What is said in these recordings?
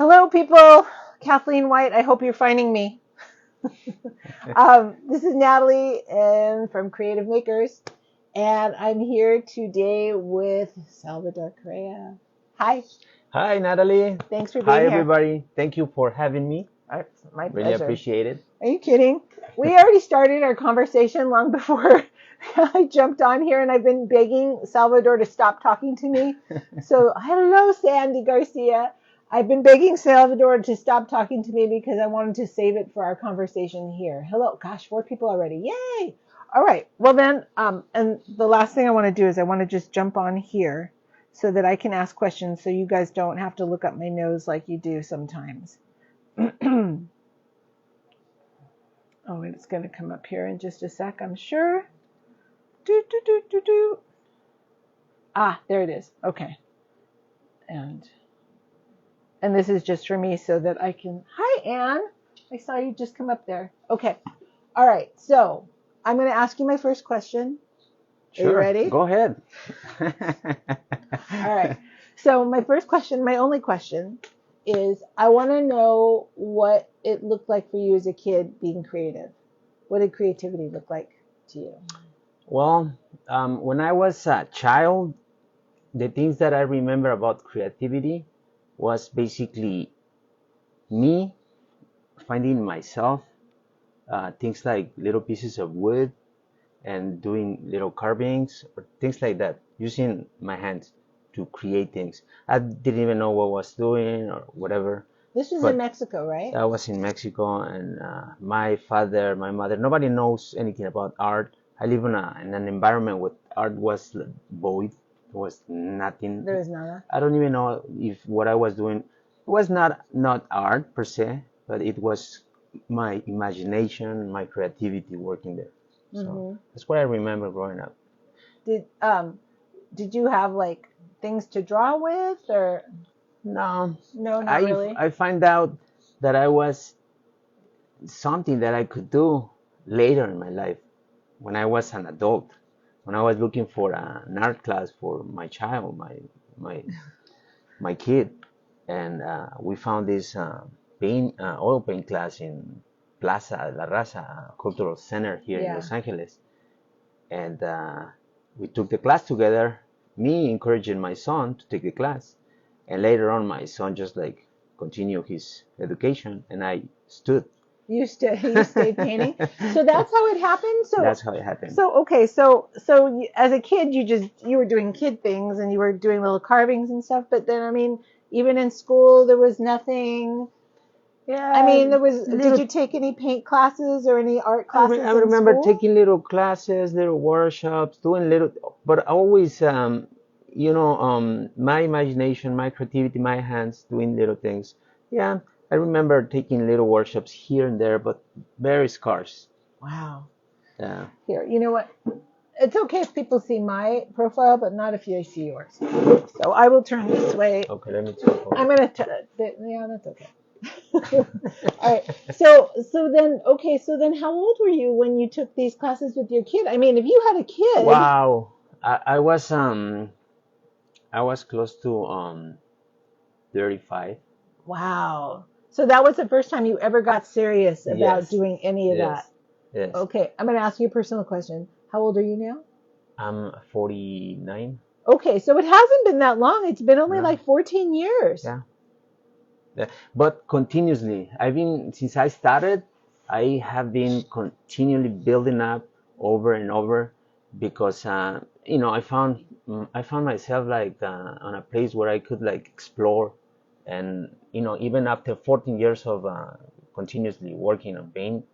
Hello, people. Kathleen White. I hope you're finding me. This is Natalie and from Creative Makers, and I'm here today with Salvador Correa. Hi. Hi, Natalie. Thanks for Hi, being here. everybody. Thank you for having me. It's my Really pleasure. appreciate it. Are you kidding? We already started our conversation long before I jumped on here, and I've been begging Salvador to stop talking to me. So, hello, Sandy Garcia. I've been begging Salvador to stop talking to me because I wanted to save it for our conversation here. Hello, gosh, 4 people already. Yay! All right. Well, then, and the last thing I want to do is I want to just jump on here so that I can ask questions so you guys don't have to look up my nose like you do sometimes. Oh, and it's going to come up here in just a sec, I'm sure. Ah, there it is. Okay. And this is just for me so that I can... Hi, Anne. I saw you just come up there. Okay. All right. So I'm going to ask you my first question. Are you ready? Go ahead. All right. So my first question, my only question is I want to know what it looked like for you as a kid being creative. What did creativity look like to you? Well, when I was a child, the things that I remember about creativity was basically me finding myself, things like little pieces of wood and doing little carvings or things like that, using my hands to create things. I didn't even know what I was doing or whatever. This was in But Mexico, right? I was in Mexico, and my father, my mother, nobody knows anything about art. I live in an environment where art was void. There was nothing. There was nada. I don't even know if what I was doing was not art per se, but it was my imagination, my creativity working there. So that's what I remember growing up. Did did you have like things to draw with or No, no, not I really? I find out that I was something that I could do later in my life when I was an adult, when I was looking for an art class for my child, my my kid, and we found this oil paint class in Plaza La Raza Cultural Center here in Yeah. Los Angeles, and we took the class together. Me encouraging my son to take the class, and later on my son just like continued his education, and I stood. You stayed painting. So that's how it happened. That's how it happened. Okay, as a kid you were doing kid things and you were doing little carvings and stuff, but then I mean even in school there was nothing. Yeah, I mean, did little. you take any paint classes or any art classes I in remember school? taking little classes, little workshops, doing little, but always, my imagination, my creativity, my hands doing little things. Yeah, I remember taking little workshops here and there, but very scarce. Wow. Yeah. Here, you know what? It's okay if people see my profile, but not if you see yours. So I will turn this way. Okay, let me check. I'm gonna. Yeah, that's okay. All right. So then, how old were you when you took these classes with your kid? I mean, if you had a kid. Wow, I was close to 35. Wow. So that was the first time you ever got serious about Yes, doing any of that. yes, yes. Okay, I'm gonna ask you a personal question. How old are you now? I'm 49. Okay, so it hasn't been that long. It's been only No, like 14 years. yeah. Yeah, but continuously, I've been since I started, I have been continually building up over and over because I found myself like on a place where I could like explore, and even after 14 years of continuously working on paint,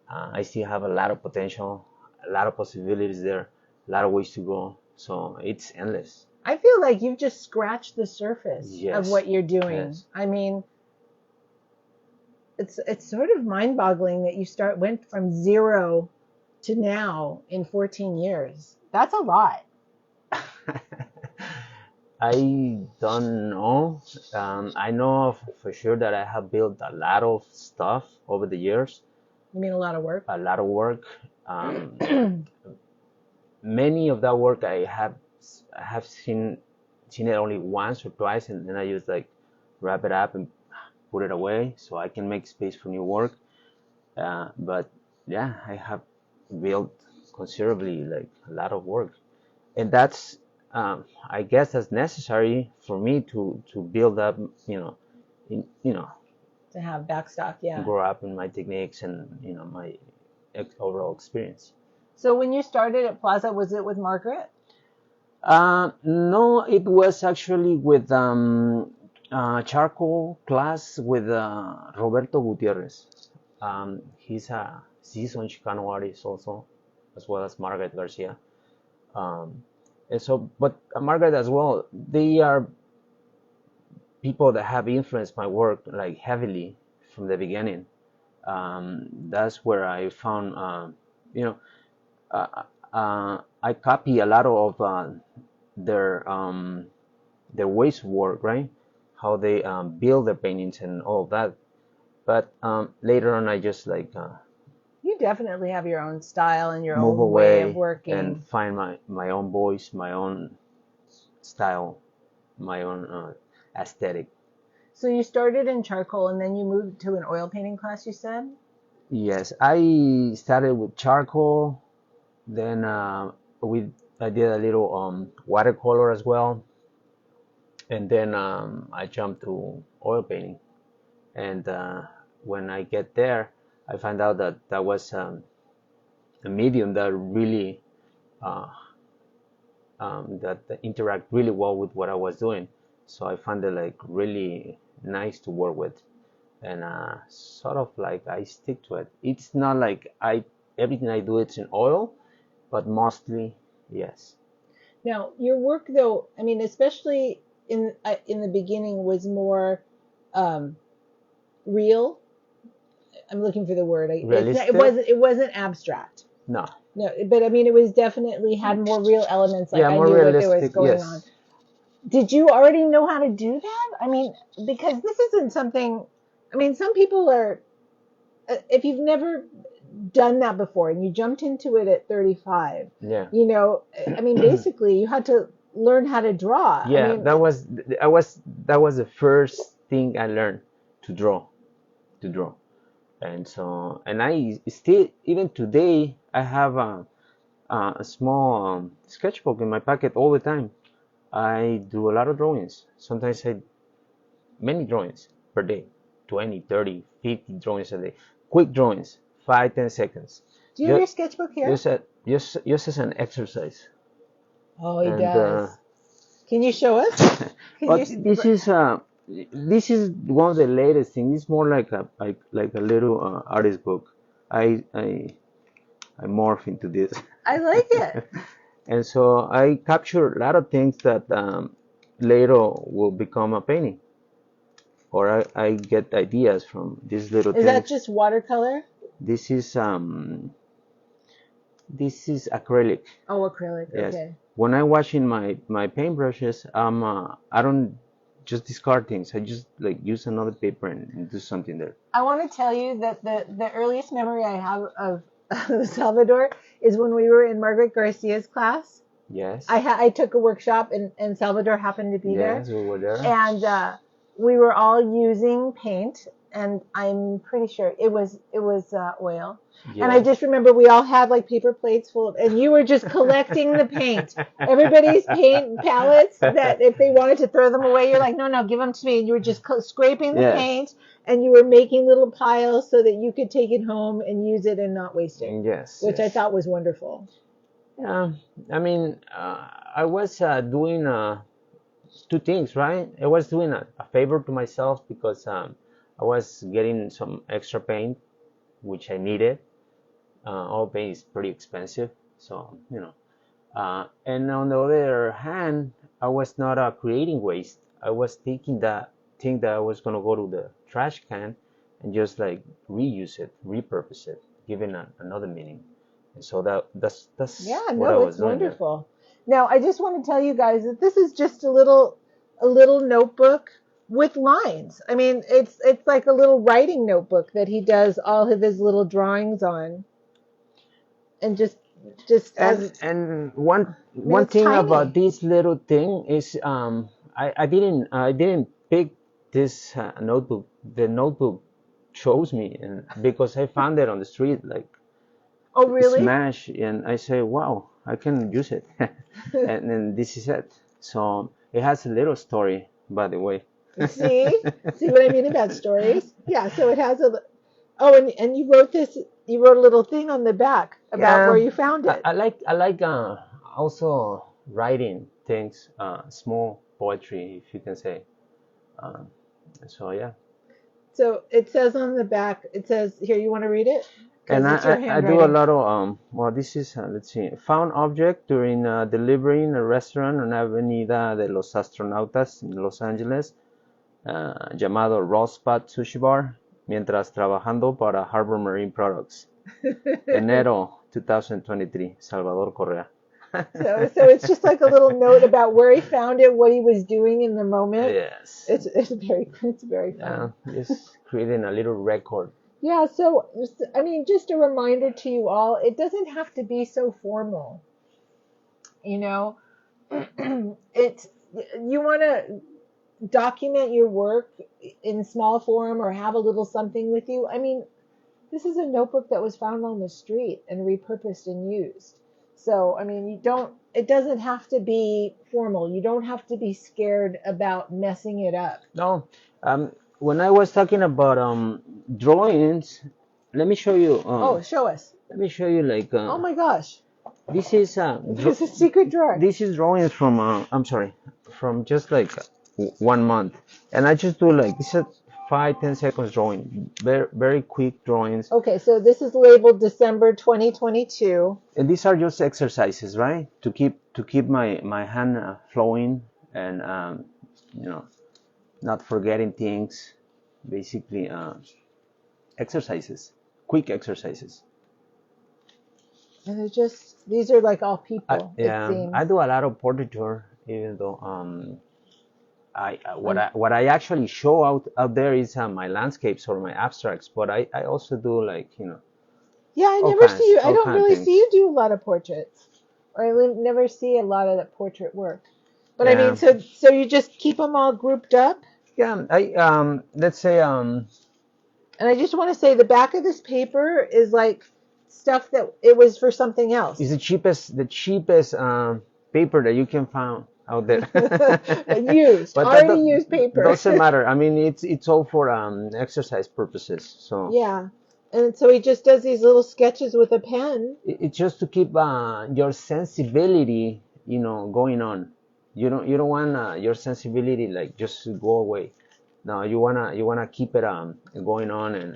I still have a lot of potential, a lot of possibilities there, a lot of ways to go. So it's endless. I feel like you've just scratched the surface of Yes, what you're doing. yes. I mean, it's sort of mind-boggling that you went from zero to now in 14 years. That's a lot. I don't know. I know for sure that I have built a lot of stuff over the years, You mean a lot of work? a lot of work. Many of that work I have seen it only once or twice, and then I just like wrap it up and put it away so I can make space for new work. But yeah, I have built considerably, like a lot of work, and that's I guess that's necessary for me to build up, you know, To have backstock, yeah. grow up in my techniques and my overall experience. So when you started at Plaza, was it with Margaret? No, it was actually with charcoal class with Roberto Gutierrez. He's a seasoned Chicano artist also, as well as Margaret Garcia. Um, and so, but Margaret as well, they are people that have influenced my work like heavily from the beginning. That's where I found, you know, I copy a lot of their their ways of work, right? How they build their paintings and all of that. But later on, I just like You definitely have your own style and your move own way of away working. and find my own voice, my own style, my own aesthetic. So you started in charcoal and then you moved to an oil painting class, you said? Yes, I started with charcoal. Then I did a little watercolor as well, and then I jumped to oil painting. And when I get there, I find out that that was a medium that really uh, that interact really well with what I was doing. So I found it like really nice to work with, and sort of like I stick to it. It's not like I everything I do it's in oil, but mostly yes. Now, your work though, I mean, especially in the beginning was more um, real. I'm looking for the word. Realistic? It wasn't abstract. No. No, but I mean, it was definitely had more real elements. Like Yeah, I more knew what there was realistic. going on. Yes. Did you already know how to do that? I mean, because this isn't something. I mean, some people are. If you've never done that before and you jumped into it at 35, Yeah. you know, I mean, basically, you had to learn how to draw. Yeah, I mean, that was the first thing I learned to draw, to draw. And so and I still even today I have a small sketchbook in my pocket all the time. I do a lot of drawings. Sometimes I many drawings per day, 20, 30, 50 drawings a day. Quick drawings, 5, 10 seconds. do you have your Just sketchbook here? just as an exercise. Oh, he And does. Can you show us? Can but you? this is one of the latest things. It's more like a little artist book. I morph into this. I like it. And so I capture a lot of things that later will become a painting, or I get ideas from these little Is that things. just watercolor? This is acrylic. Oh, acrylic. Yes. Okay. When I'm washing my paintbrushes, I don't just discard things. I just like use another paper and do something there. I want to tell you that the earliest memory I have of Salvador is when we were in Margaret Garcia's class. Yes. I took a workshop and Salvador happened to be there. Yes, we were there. And we were all using paint, and I'm pretty sure it was oil. Yeah. And I just remember we all had like paper plates full of, and you were just collecting the paint. Everybody's paint palettes that if they wanted to throw them away, you're like, no, give them to me. And you were just scraping the Yes. paint, and you were making little piles so that you could take it home and use it and not waste it. Yes. Which I yes. thought was wonderful. Yeah, I mean, I was doing two things, right? I was doing a favor to myself because I was getting some extra paint, which I needed. All paint is pretty expensive, so and on the other hand, I was not creating waste. I was taking that thing that I was gonna go to the trash can and just like reuse it, repurpose it, giving another meaning. And so that's Yeah, what I no, was it's doing there. wonderful. Now, I just want to tell you guys that this is just a little notebook with lines. I mean, it's like a little writing notebook that he does all of his little drawings on, and just as And one it's thing tiny. about this little thing is I didn't pick this notebook. The notebook chose me, and because I found it on the street, like Oh, really? smash, and I say, wow, I can use it, and then this is it. So it has a little story, by the way. See? See what I mean about stories? Yeah, so it has a. Oh, and you wrote this, you wrote a little thing on the back about where Yeah, you found it. I like also writing things, small poetry, if you can say. Um, so yeah, So it says on the back, it says, here, you want to read it? and Because it's your I do a handwriting. lot of well, this is let's see, found object during delivery in a restaurant on Avenida de los Astronautas in Los Angeles, llamado Rospat Sushi Bar, mientras trabajando para Harbor Marine Products. Enero 2023, Salvador Correa. So it's just like a little note about where he found it, what he was doing in the moment. Yes. It's very Yeah, fun. just creating a little record. Yeah, so I mean, just a reminder to you all, it doesn't have to be so formal. You know, it's you want to document your work in small form or have a little something with you. I mean, this is a notebook that was found on the street and repurposed and used. So, I mean, it doesn't have to be formal. You don't have to be scared about messing it up. No, when I was talking about drawings, let me show you. Oh, show us. Let me show you like Oh my gosh. this is There's a secret drawer. this is drawings from I'm sorry, from just like 1 month, and I just do like this is 5-10 seconds drawing, very quick drawings, Okay, so this is labeled December 2022. and these are just exercises, right? To keep my hand flowing and you know not forgetting things, basically exercises, quick exercises. And these are like all people, it Yeah, seems. I do a lot of portraiture, even though what I actually show out there is my landscapes or my abstracts, but I also do like Yeah, I all never kinds see you. I all don't kind of really see things. you do a lot of portraits, or never see a lot of that portrait work. But I mean, Yeah, so you just keep them all grouped up. yeah. I let's say And I just want to say the back of this paper is like stuff that it was for something it's else. the cheapest paper that you can find out there. Used, But already used paper. doesn't matter. I mean, it's all for exercise purposes. So Yeah. And so he just does these little sketches with a pen. it's just to keep your sensibility, going on. You don't want your sensibility like just to go away. No, you wanna keep it going on, and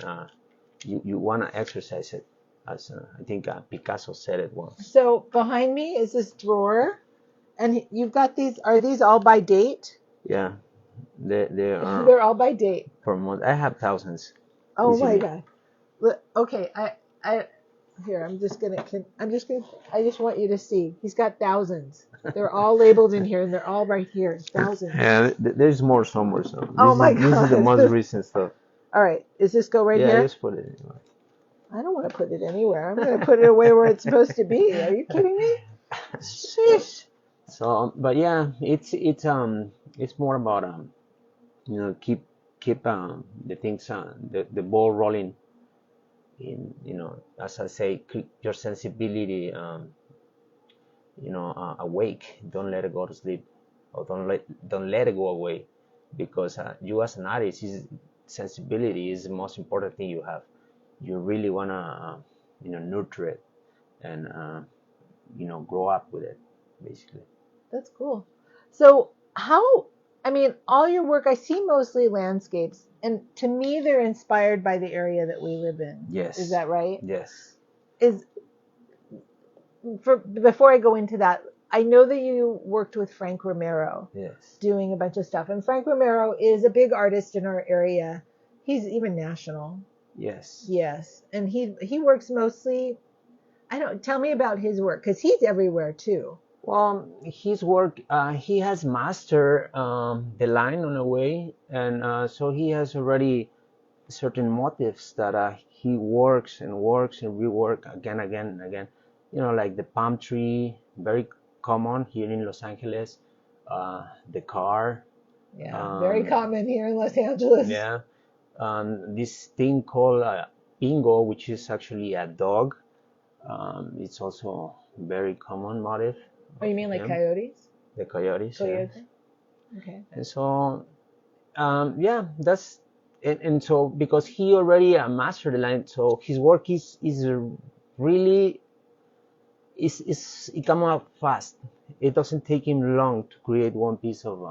you wanna exercise it. As I think Picasso said it once. So behind me is this drawer, and you've got these. Are these all by date? Yeah, they are They're all by date. per month. I have thousands Oh my easily. God. Okay, I here. I just want you to see. He's got thousands. They're all labeled in here, and they're all right here. Thousands. Yeah, there's more somewhere. So Oh my this is the most God. recent stuff. All right. Does this go right Yeah, here? just put it anyway. I don't want to put it anywhere. I'm going to put it away where it's supposed to be. Are you kidding me? Sheesh. So, but yeah, it's more about keep the things the ball rolling in, as I say, keep your sensibility awake. Don't let it go to sleep, or don't let it go away, because you as an artist, sensibility is the most important thing you have. You really wanna nurture it, and grow up with it, basically. That's cool. So, I mean, all your work, I see mostly landscapes. And to me, they're inspired by the area that we live in. Yes. Is that right? Yes. Is before I go into that, I know that you worked with Frank Romero Yes. doing a bunch of stuff. And Frank Romero is a big artist in our area. He's even national. Yes. Yes. And he works mostly, I don't, tell me about his work, because he's everywhere too. Well, his work, he has mastered the line on a way, and so he has already certain motifs that he works and rework again, and again. Like the palm tree, very common here in Los Angeles. The car, Yeah, very Um, common here in Los Angeles. yeah, this thing called pingo, which is actually a dog. It's also very common motif Oh, of you mean like him, coyotes? the coyotes. Yeah, Coyote? Okay. and so yeah, that's and so because he already mastered the line, so his work is really is it come out fast. It doesn't take him long to create one piece of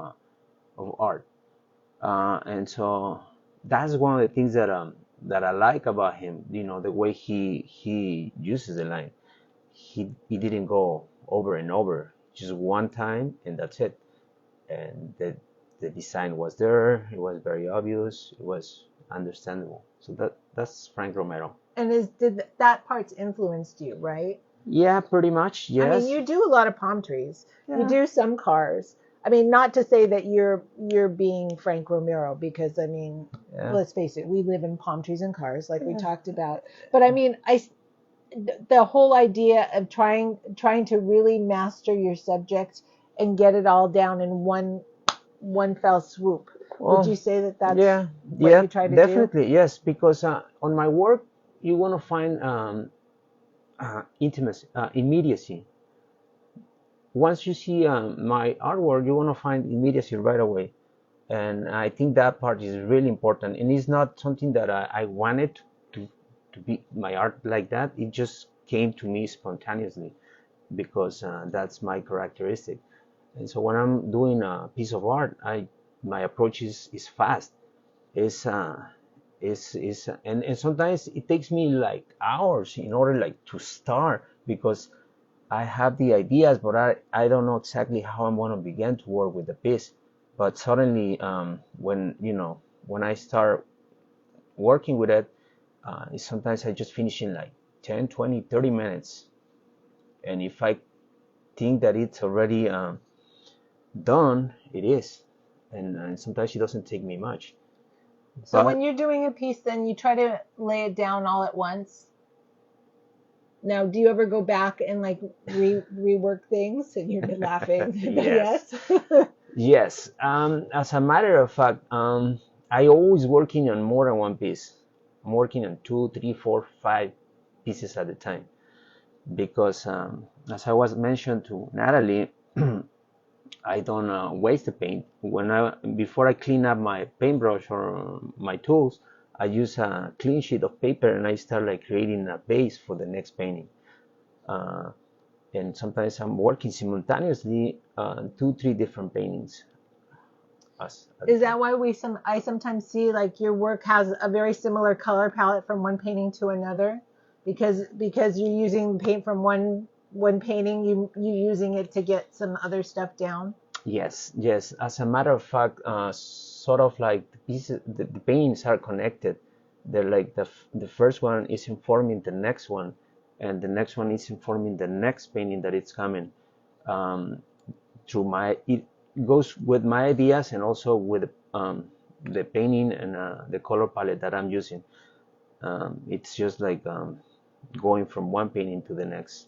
art, and so that's one of the things that I like about him. You know, the way he uses the line. He didn't go over and over, just one time, and that's it. And the design was there. It was very obvious. It was understandable. So that's Frank Romero. And did that part's influenced you, right? Yeah, pretty much. I mean, Yes. you do a lot of palm trees. You Yeah. do some cars. I mean, not to say that you're being Frank Romero, because I mean, Yeah. let's face it, we live in palm trees and cars, like we Yeah. talked about. But I mean, the whole idea of trying to really master your subject and get it all down in one fell swoop. Would you Well, say that that's yeah, what yeah, you try to do? definitely, yes. Because on my work, you want to find intimacy, immediacy. Once you see my artwork, you want to find immediacy right away. And I think that part is really important. And it's not something that I wanted to to be my art like that. It just came to me spontaneously because that's my characteristic. And so when I'm doing a piece of art, I my approach is fast. Is and sometimes it takes me like hours in order like to start because I have the ideas, but I don't know exactly how I'm going to begin to work with the piece. But suddenly, when when I start working with it, sometimes I just finish in like 10, 20, 30 minutes. And if I think that it's already done, it is. And sometimes it doesn't take me much. So when But you're doing a piece, then you try to lay it down all at once. Now, do you ever go back and like rework things? And you're laughing. yes, Yes. yes. As a matter of fact, I always working on more than one piece. I'm working on two, three, four, five pieces at a time because, as I was mentioned to Natalie, I don't waste the paint. Before I clean up my paintbrush or my tools, I use a clean sheet of paper and I start like creating a base for the next painting. Uh, and sometimes I'm working simultaneously two, three different paintings at a Is time. that why I sometimes see like your work has a very similar color palette from one painting to another? Because you're using paint from one painting, you using it to get some other stuff down. Yes, yes. As a matter of fact, sort of like the pieces, the paintings are connected. They're like the first one is informing the next one, and the next one is informing the next painting that it's coming. Um, through my it goes with my ideas and also with the painting and the color palette that I'm using. It's just like going from one painting to the next.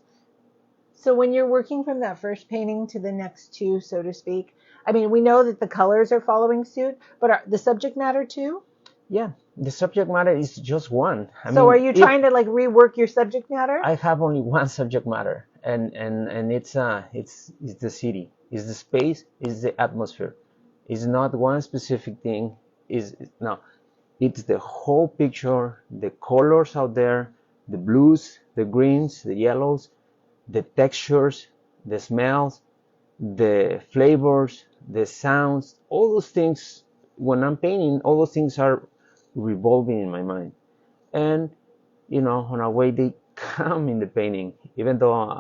So when you're working from that first painting to the next two, so to speak, I mean, we know that the colors are following suit, but the subject matter too? Yeah, the subject matter is just one. I So are mean, you if trying to like rework your subject matter? I have only one subject matter, and it's the city, it's the space, it's the atmosphere. It's not one specific thing. Is no, it's the whole picture, the colors out there, the blues, the greens, the yellows, the textures, the smells, the flavors, the sounds, all those things. When I'm painting, all those things are revolving in my mind. And on a way they come in the painting, even though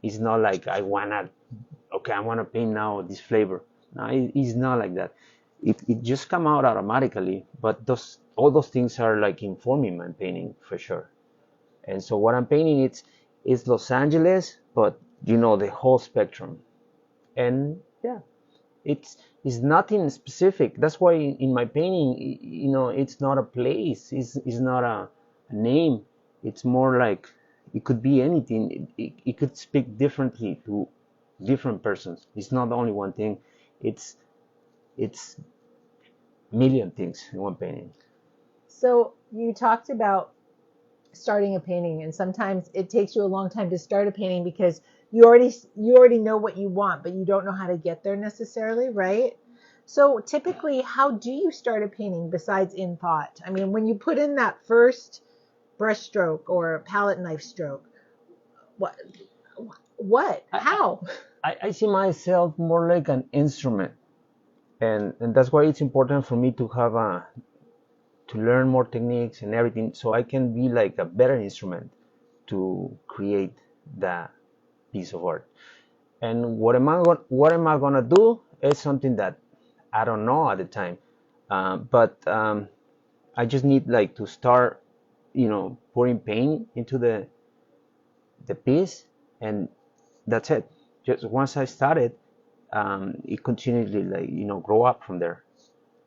it's not like I wanna paint now this flavor. No, it's not like that. It just come out automatically, but all those things are like informing my painting for sure. And so what I'm painting, it's Los Angeles, but the whole spectrum. And yeah, it's nothing specific. That's why in my painting, it's not a place. It's not a name. It's more like it could be anything. It could speak differently to different persons. It's not only one thing. It's it's million things in one painting. So you talked about starting a painting, and sometimes it takes you a long time to start a painting because you already know what you want, but you don't know how to get there necessarily, right? So typically, how do you start a painting besides in thought? I mean, when you put in that first brush stroke or palette knife stroke, what I, how? I see myself more like an instrument, and that's why it's important for me to have to learn more techniques and everything, so I can be like a better instrument to create that piece of art. And what am I gonna do is something that I don't know at the time, but I just need like to start, pouring paint into the piece, and that's it. Just once I started, it continually like grow up from there,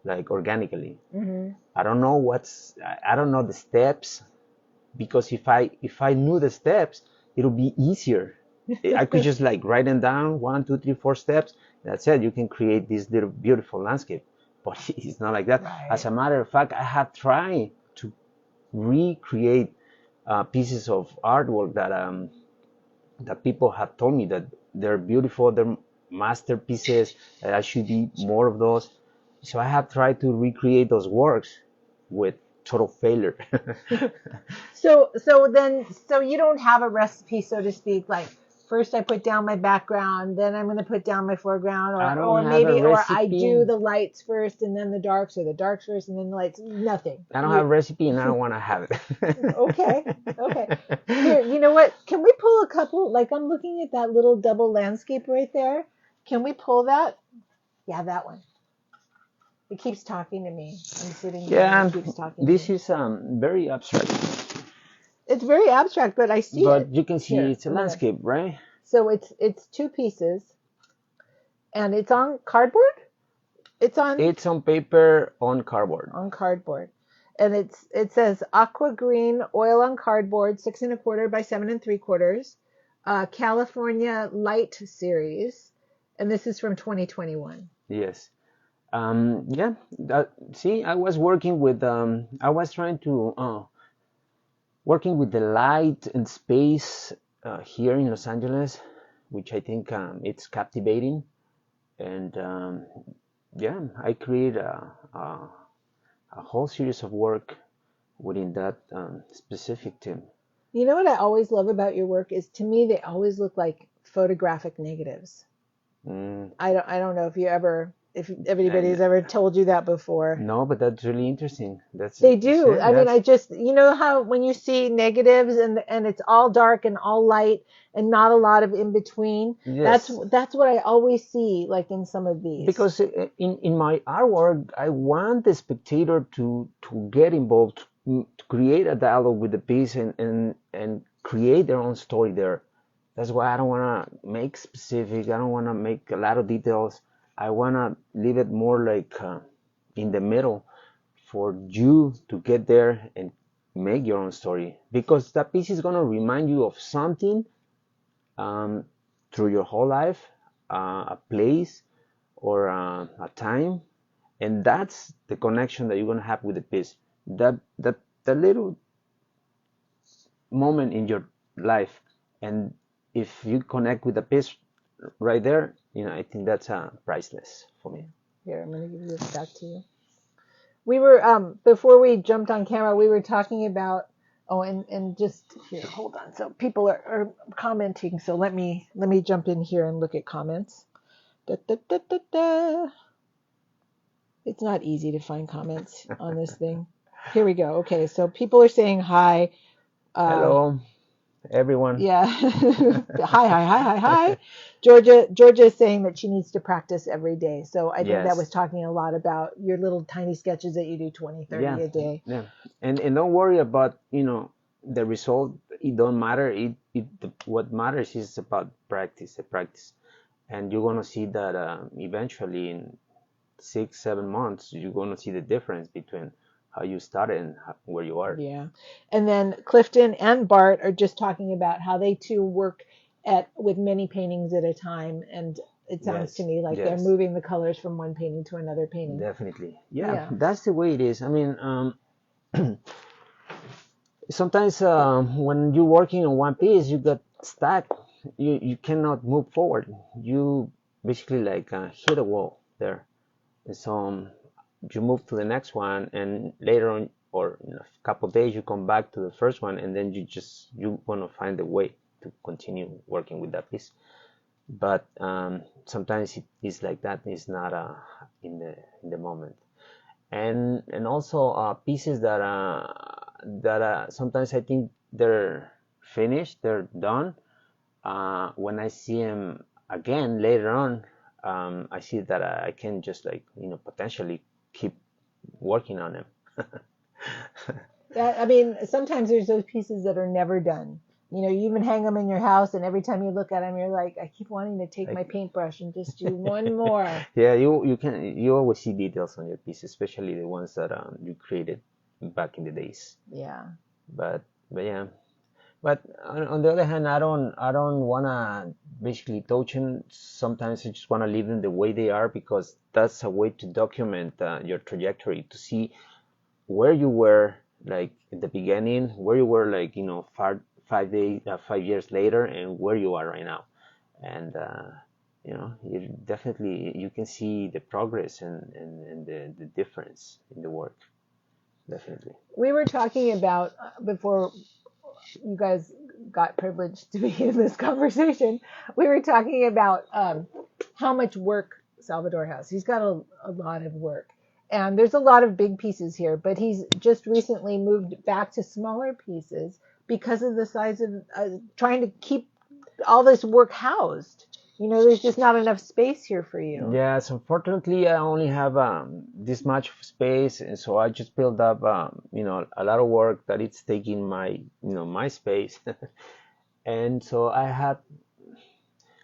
like organically. Hmm. I don't know the steps, because if I knew the steps, it'll be easier. I could just like write them down, 1, 2, 3, 4 steps. That's it. You can create this little beautiful landscape. But it's not like that. As Right. a matter of fact, I have tried to recreate pieces of artwork that people have told me that they're beautiful, they're masterpieces, that I should be more of those. So I have tried to recreate those works with total failure. So you don't have a recipe, so to speak, like first I put down my background, then I'm going to put down my foreground, I don't or have a maybe, or I recipe. do the lights first and then the darks, or the darks first and then the lights. Nothing. I don't have a recipe, and I don't want to have Okay. Okay. Here, it. you know what? Can we pull a couple? Like I'm looking at that little double landscape right there. Can we pull that? Yeah, that one. It keeps talking to me. I'm sitting here and Yeah, it keeps talking to this me. is very abstract, It's very abstract, but I see it. but you can see Here, it's a I'm gonna. landscape, right? So it's two pieces, and it's on cardboard. It's It's on paper on cardboard. on cardboard, and it says aqua green oil on cardboard, 6 1/4 by 7 3/4, California Light series, and this is from 2021. Yes. Yeah. See, I was trying to working with the light and space here in Los Angeles, which I think it's captivating. And yeah, I create a whole series of work within that specific theme. You know what I always love about your work is, to me, they always look like photographic negatives. Mm, I don't know if everybody's and ever told you that before. no, but that's really interesting. They do. I mean, That's I just, how when you see negatives and it's all dark and all light and not a lot of in between, that's yes. that's what I always see, like in some of these. Because in my artwork, I want the spectator to get involved, to create a dialogue with the piece, and create their own story there. That's why I don't want to make specific. I don't want to make a lot of details. I want to leave it more like in the middle, for you to get there and make your own story, because that piece is going to remind you of something um, through your whole life, a place, or a time, and that's the connection that you're going to have with the piece. That little moment in your life, and if you connect with the piece right there, I think that's priceless for me. Here, I'm gonna give this back to you. We were before we jumped on camera, we were talking about, oh, and just here, hold on. So people are commenting. So let me jump in here and look at comments. Da, da, da, da, da. It's not easy to find comments on this thing. Here we go. Okay, so people are saying hi. Hello, everyone. Yeah. Hi, hi, hi, hi, hi. Georgia is saying that she needs to practice every day. So I think that was Yes. talking a lot about your little tiny sketches that you do 20, 30 Yeah, a day. yeah, and don't worry about the result. It don't matter. What matters is about practice, the practice, and you're gonna see that eventually in 6, 7 months you're gonna see the difference between how you started and where you are. Yeah. And then Clifton and Bart are just talking about how they too work with many paintings at a time. And It sounds to Yes, me like they're yes, moving the colors from one painting to another painting. definitely. Yeah, Yeah. that's the way it is. I mean, sometimes when you're working on one piece, you get stuck. You cannot move forward. You basically like hit a wall there. And so you move to the next one, and later on, or in a couple of days, you come back to the first one, and then you want to find a way to continue working with that piece. But sometimes it is like that. It's not in the moment. And also pieces that sometimes I think they're finished, they're done. When I see them again later on, I see that I can just like potentially keep working on them. I mean, sometimes there's those pieces that are never done. You even hang them in your house, and every time you look at them, you're like, I keep wanting to take my Like, paintbrush and just do one more. yeah, you always see details on your piece, especially the ones that you created back in the days. Yeah. But yeah. But on the other hand, I don't wanna basically touch them. Sometimes I just wanna leave them the way they are because that's a way to document your trajectory, to see where you were like at the beginning, where you were like 5 years later, and where you are right now. And you definitely you can see the progress and the difference in the work. Definitely. We were talking about before you guys got privileged to be in this conversation. We were talking about how much work Salvador has. He's got a lot of work. And there's a lot of big pieces here, but he's just recently moved back to smaller pieces because of the size of trying to keep all this work housed. There's just not enough space here for you. Yes, unfortunately, I only have this much space, and so I just built up, a lot of work that it's taking my space, and so I had,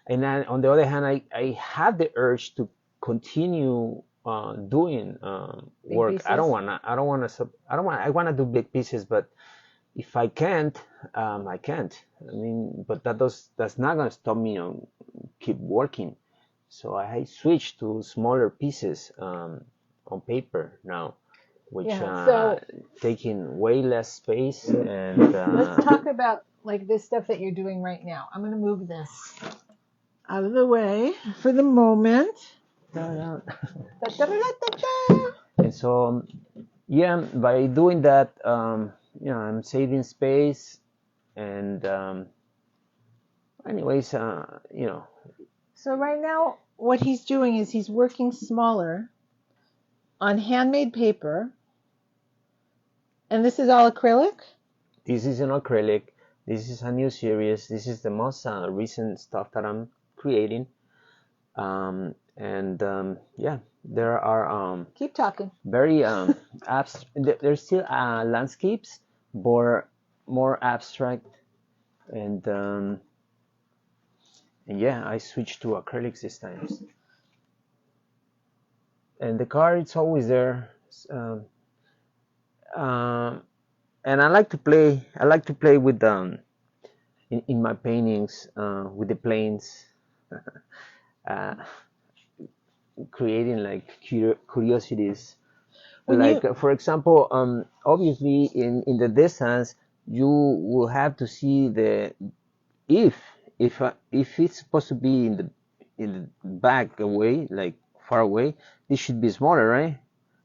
and then on the other hand, I had the urge to continue doing Big work. pieces. I wanna do big pieces, but if I can't, I can't. I mean, but that's not gonna stop me on keep working. So I switched to smaller pieces on paper now, which Yeah. So taking way less space. And let's talk about like this stuff that you're doing right now. I'm going to move this out of the way for the moment. and so yeah, by doing that, I'm saving space. And anyways, So right now, what he's doing is he's working smaller on handmade paper, and this is all acrylic. this is an acrylic. This is a new series. This is the most recent stuff that I'm creating. And yeah, there are Keep talking. very there's still landscapes, but more abstract. And yeah, I switched to acrylics this time. And the car, it's always there. Um, um, and I like to play with in my paintings with the planes, uh, creating like curiosities. When Like you for example, obviously in the distance you will have to see the if if it's supposed to be in the back away, like far away, this should be smaller, right?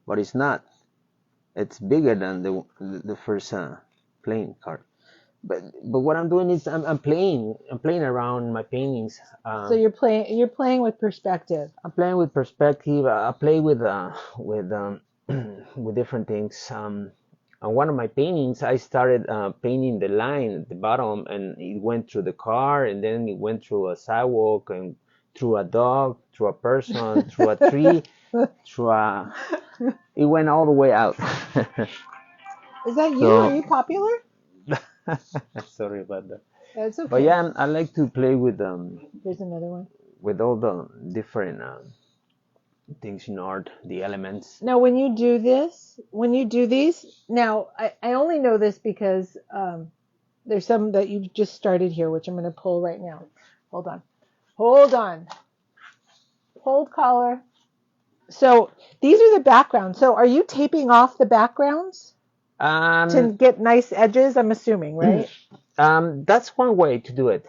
But it's not. It's bigger than the first playing card. But what I'm doing is I'm playing around my paintings. so you're playing with perspective. I'm playing with perspective. I play with with different things. On one of my paintings, I started painting the line at the bottom, and it went through the car, and then it went through a sidewalk, and through a dog, through a person, through a tree, through a. It went all the way out. Is that you? Are So you popular? sorry about that. That's But okay. yeah, I like to play There's another one. with all the different things in art, the elements. Now, when you do these, now I only know this because there's some that you've just started here, which I'm going to pull right now. Hold on. Hold on. Hold collar. So these are the backgrounds. So are you taping off the backgrounds to Um, get nice edges? I'm assuming, right? that's one way to do it.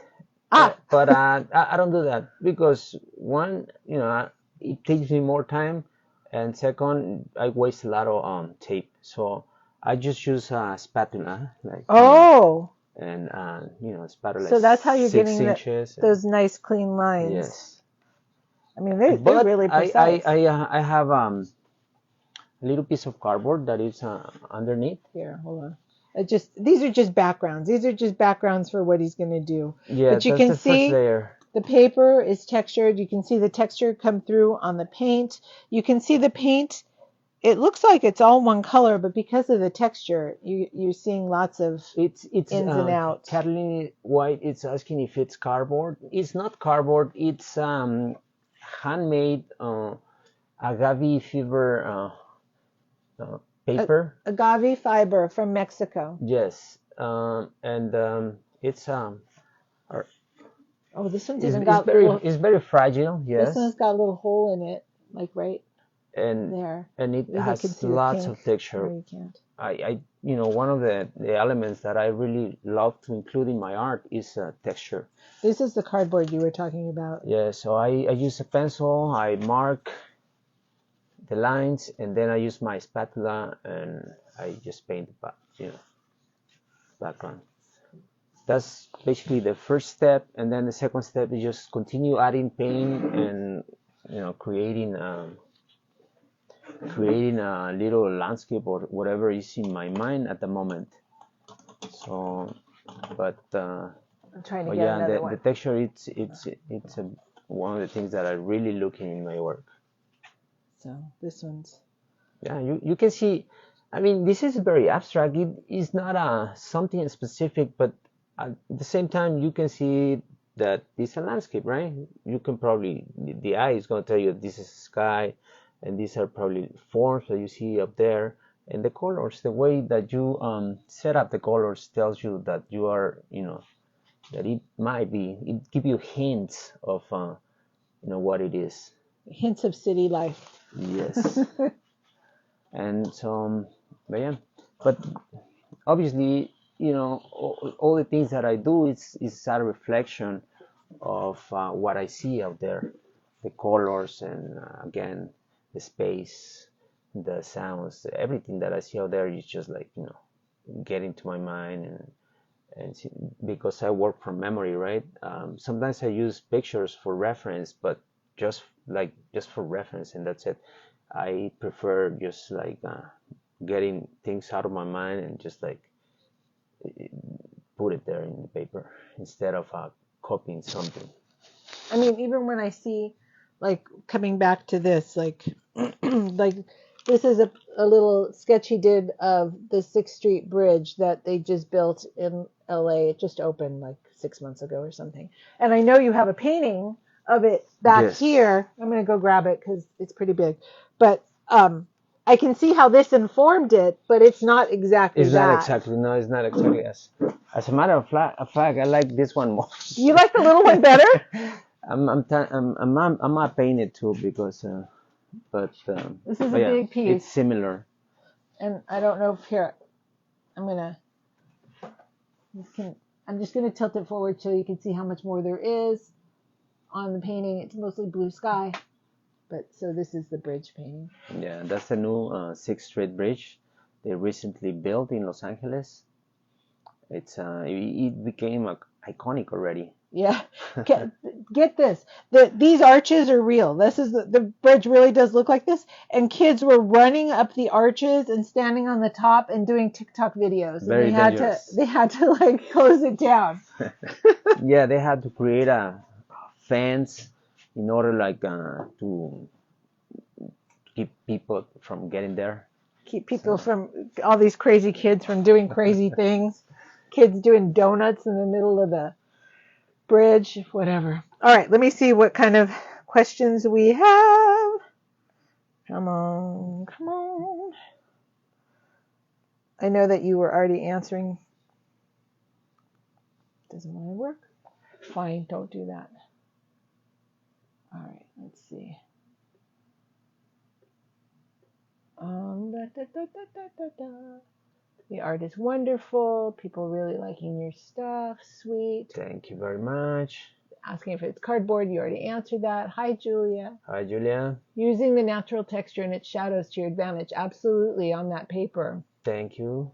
Ah, But I don't do that because one, it takes me more time, and second, I waste a lot of tape. So I just use a spatula, like oh. and spatula So is that's how you're six getting inches. And those nice clean lines. yes, I mean, they're but really precise. I have a little piece of cardboard that is underneath. Here, hold on. These are just backgrounds. These are just backgrounds for what he's going to do. Yeah, But you that's can the first see layer. the paper is textured. You can see the texture come through on the paint. You can see the paint. It looks like it's all one color, but because of the texture, you're seeing lots of It's ins and outs. Kathleen White is asking if it's cardboard. It's not cardboard. It's handmade agave fiber paper. Agave fiber from Mexico. Yes, and it's or- Oh, this one's it's, even it's got very little. it's very fragile. This Yes, one's got a little hole in it, like right and there. it Maybe you can has see the lots pink. of texture. No, you can't. I one of the elements that I really love to include in my art is texture. This is the cardboard you were talking about. Yeah, so I use a pencil, I mark the lines, and then I use my spatula and I just paint the background. That's basically the first step, and then the second step is just continue adding paint and creating a little landscape or whatever is in my mind at the moment. So, but I'm trying to get yeah, another the one. texture it's one of the things that I really look in my work. So this one's. Yeah, you can see. I mean, this is very abstract. It is not something specific, but at the same time, you can see that it's a landscape, right? You can probably the eye is going to tell you this is sky, and these are probably forms that you see up there, and the colors, the way that you set up the colors tells you that you are, that it might be. It give you hints of what it is. Hints of city life. Yes. And so, but yeah, but obviously, all the things that I do is a reflection of what I see out there, the colors, and again, the space, the sounds, everything that I see out there is just like get into my mind and because I work from memory, right? Sometimes I use pictures for reference, but just for reference, and that's it. I prefer just like getting things out of my mind and just like put it there in the paper instead of copying something. I mean, even when I see, like, coming back to this, like, like this is a little sketch he did of the 6th Street Bridge that they just built in LA. It just opened like 6 months ago or something. And I know you have a painting of it back Yes. here. I'm going to go grab it because it's pretty big. But I can see how this informed it, but it's not exactly It's that. not exactly. No, it's not exactly as a matter of fact, I like this one more. You like the little one better? I'm not painting it too because, but This is but a yeah, big piece. it's similar. And I don't know if here, I'm just gonna tilt it forward so you can see how much more there is on the painting. It's mostly blue sky, but so this is the bridge painting. Yeah, that's the new 6th Street Bridge they recently built in Los Angeles. It became iconic already. Yeah, get this. These arches are real. This is the bridge really does look like this. And kids were running up the arches and standing on the top and doing TikTok videos. And Very dangerous. They had to like close it down. Yeah, they had to create a fence in order like to keep people from getting there. Keep people from all these crazy kids from doing crazy things. Kids doing donuts in the middle of the bridge, whatever. All right, let me see what kind of questions we have. Come on, come on. I know that you were already answering. Doesn't want to work? Fine, don't do that. All right, let's see. Da, da, da, da, da, da, da. The art is wonderful. People really liking your stuff. Sweet. Thank you very much. Asking if it's cardboard. You already answered that. Hi, Julia. Hi, Julia. Using the natural texture and its shadows to your advantage. Absolutely, on that paper. Thank you.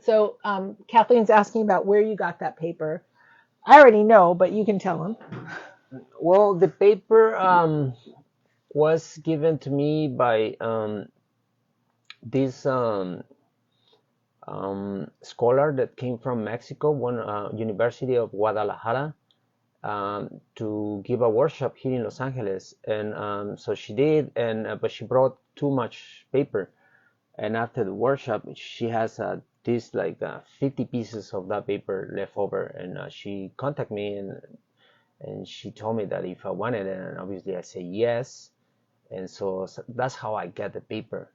So Kathleen's asking about where you got that paper. I already know, but you can tell them. Well, the paper was given to me by this scholar that came from Mexico, one University of Guadalajara, to give a workshop here in Los Angeles, and so she did, and but she brought too much paper, and after the workshop, she has this like 50 pieces of that paper left over, and she contacted me, and she told me that if I wanted it, and obviously I say yes, and so that's how I get the paper,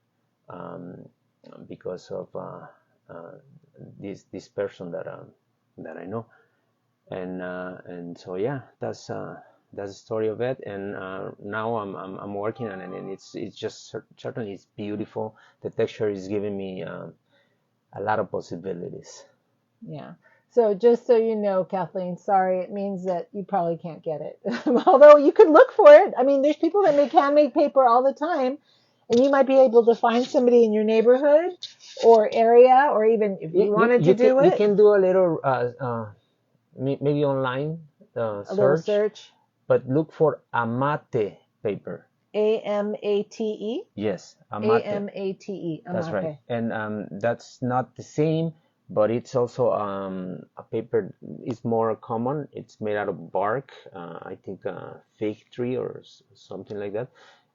because of this person that I know, and so yeah, that's the story of it, and now I'm working on it, and it's just certainly it's beautiful. The texture is giving me a lot of possibilities. Yeah. So just so you know, Kathleen, sorry, it means that you probably can't get it. Although you could look for it. I mean, there's people that make handmade paper all the time, and you might be able to find somebody in your neighborhood or area, or even if you wanted to do You it, can do a little maybe online a little search. but look for amate paper. AMATE? Yes, amate. AMATE. That's right. Amate. And that's not the same, but it's also a paper is more common. It's made out of bark, I think fig tree or something like that.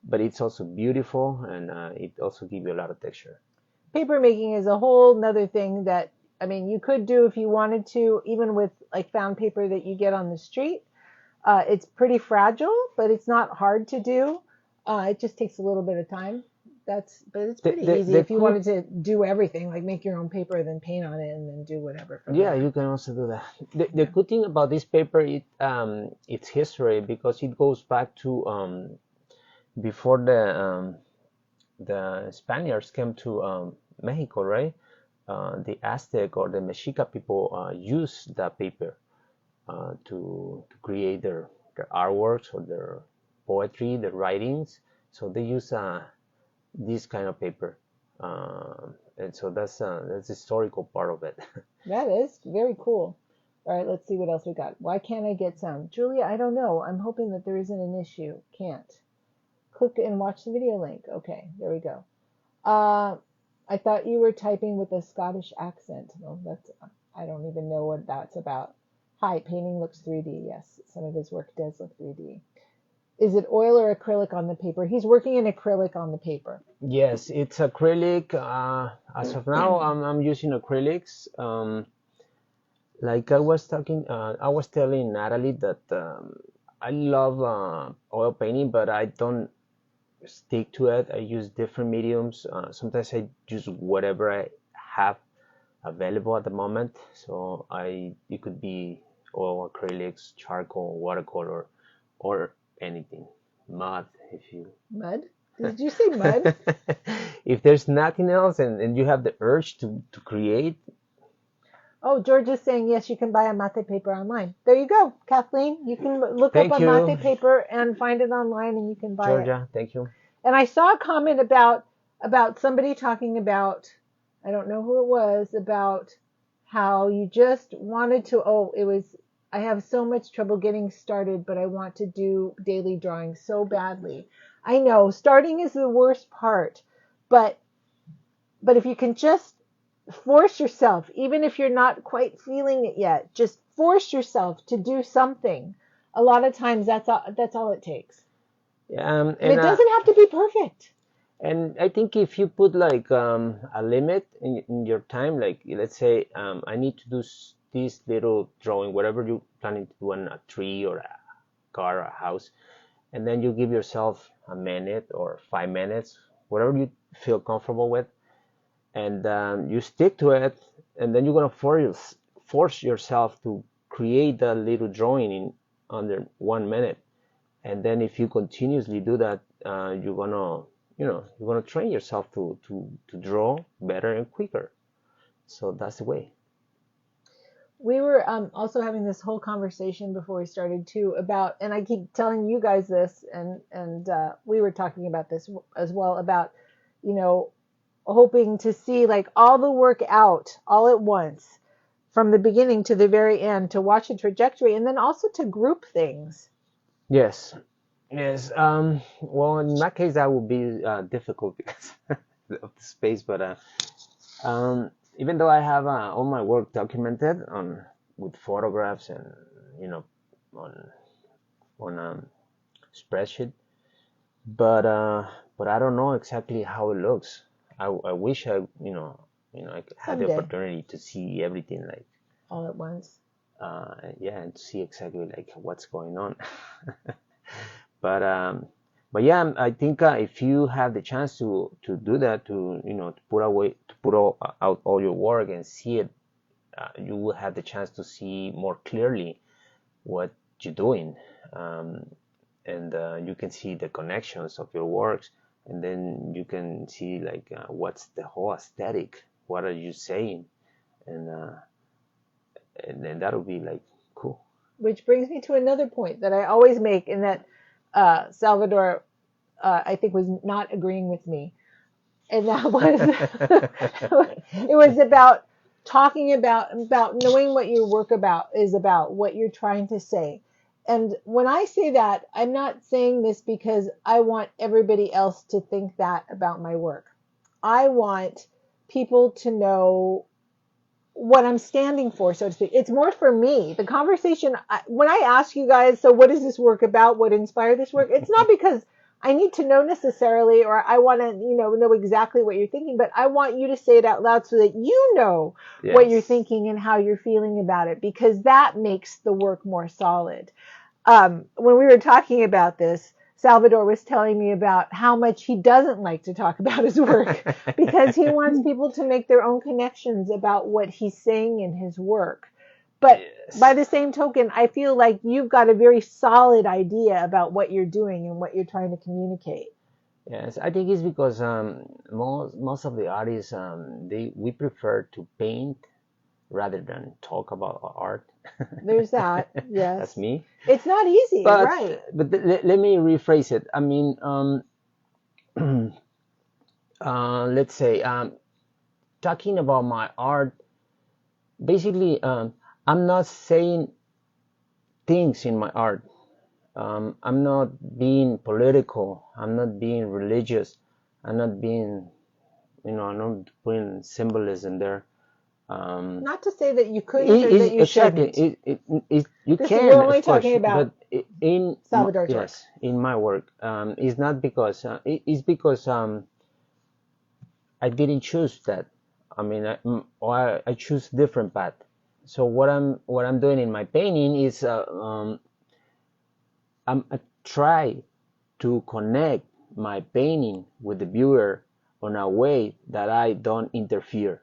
But it's also beautiful, and it also gives you a lot of texture. Paper making is a whole nother thing that, I mean, you could do if you wanted to, even with like found paper that you get on the street. It's pretty fragile, but it's not hard to do. It just takes a little bit of time. But it's pretty easy if you wanted to do everything, like make your own paper, then paint on it, and then do whatever. Yeah, you can also do that. The good thing about this paper, its history, because it goes back to before the Spaniards came to Mexico, right? The Aztec or the Mexica people used that paper to create their artworks or their poetry, their writings. So they use this kind of paper, and so that's the historical part of it. That is very cool. All right, let's see what else we got. Why can't I get sound? Julia, I don't know. I'm hoping that there isn't an issue. Can't. Click and watch the video link. Okay, there we go. I thought you were typing with a Scottish accent. Well, I don't even know what that's about. Hi, painting looks 3D. Yes, some of his work does look 3D. Is it oil or acrylic on the paper? He's working in acrylic on the paper. Yes, it's acrylic. As of now, I'm using acrylics. Like I was telling Natalie that I love oil painting, but I don't stick to it. I use different mediums. Sometimes I use whatever I have available at the moment. So it could be oil, acrylics, charcoal, watercolor, or anything. Mud, if you. Mud? Did you say mud? If there's nothing else and you have the urge to create. Oh, George is saying yes, you can buy a mate paper online. There you go, Kathleen. You can look up a mate paper and find it online, and you can buy it. Georgia, thank you. And I saw a comment about somebody talking about, I don't know who it was, about how you just wanted to, I have so much trouble getting started, but I want to do daily drawing so badly. I know, starting is the worst part, but if you can just force yourself, even if you're not quite feeling it yet, just force yourself to do something. A lot of times that's all it takes. And it doesn't have to be perfect. And I think if you put like a limit in your time, like let's say I need to do this little drawing, whatever you're planning to do on a tree or a car or a house, and then you give yourself a minute or 5 minutes, whatever you feel comfortable with, and you stick to it, and then you're gonna force yourself to create that little drawing in under 1 minute. And then if you continuously do that, you're gonna you're gonna train yourself to draw better and quicker. So that's the way. We were also having this whole conversation before we started too about, and I keep telling you guys this, and we were talking about this as well about, you know, hoping to see like all the work out all at once from the beginning to the very end to watch a trajectory and then also to group things. Yes, yes. Well, in that case, that would be difficult because of the space. But even though I have all my work documented on with photographs and you know on on spreadsheet, but but I don't know exactly how it looks. I wish I had the Someday, opportunity to see everything like all at once. yeah, and to see exactly like what's going on. But yeah, I think if you have the chance to do that, to to put out all your work and see it, you will have the chance to see more clearly what you're doing, um, and you can see the connections of your works, and then you can see like what's the whole aesthetic, what are you saying, and then that'll be like cool. Which brings me to another point that I always make, and that Salvador, I think, was not agreeing with me, and that was it was about talking about knowing what your work about is about, what you're trying to say. And when I say that, I'm not saying this because I want everybody else to think that about my work. I want people to know what I'm standing for, so to speak. It's more for me. The conversation, when I ask you guys, so what is this work about? What inspired this work? It's not because I need to know necessarily, or I want to, know exactly what you're thinking, but I want you to say it out loud so that you know what you're Yes. thinking and how you're feeling about it, because that makes the work more solid. When we were talking about this, Salvador was telling me about how much he doesn't like to talk about his work because he wants people to make their own connections about what he's saying in his work. But by Yes. the same token, I feel like you've got a very solid idea about what you're doing and what you're trying to communicate. Yes, I think it's because most of the artists we prefer to paint rather than talk about art. There's that. That's Yes. me. It's not easy, But right? let me rephrase it. I mean, let's say talking about my art. Basically, I'm not saying things in my art. I'm not being political. I'm not being religious. I'm not being, I'm not putting symbolism there. Um, Not to say that you couldn't or that you exactly. shouldn't. You This we're can, only of course, talking about but Salvador's work. yes, in my work, it's not because it's because I didn't choose that. I mean, I choose different path. So what I'm doing in my painting is I try to connect my painting with the viewer on a way that I don't interfere,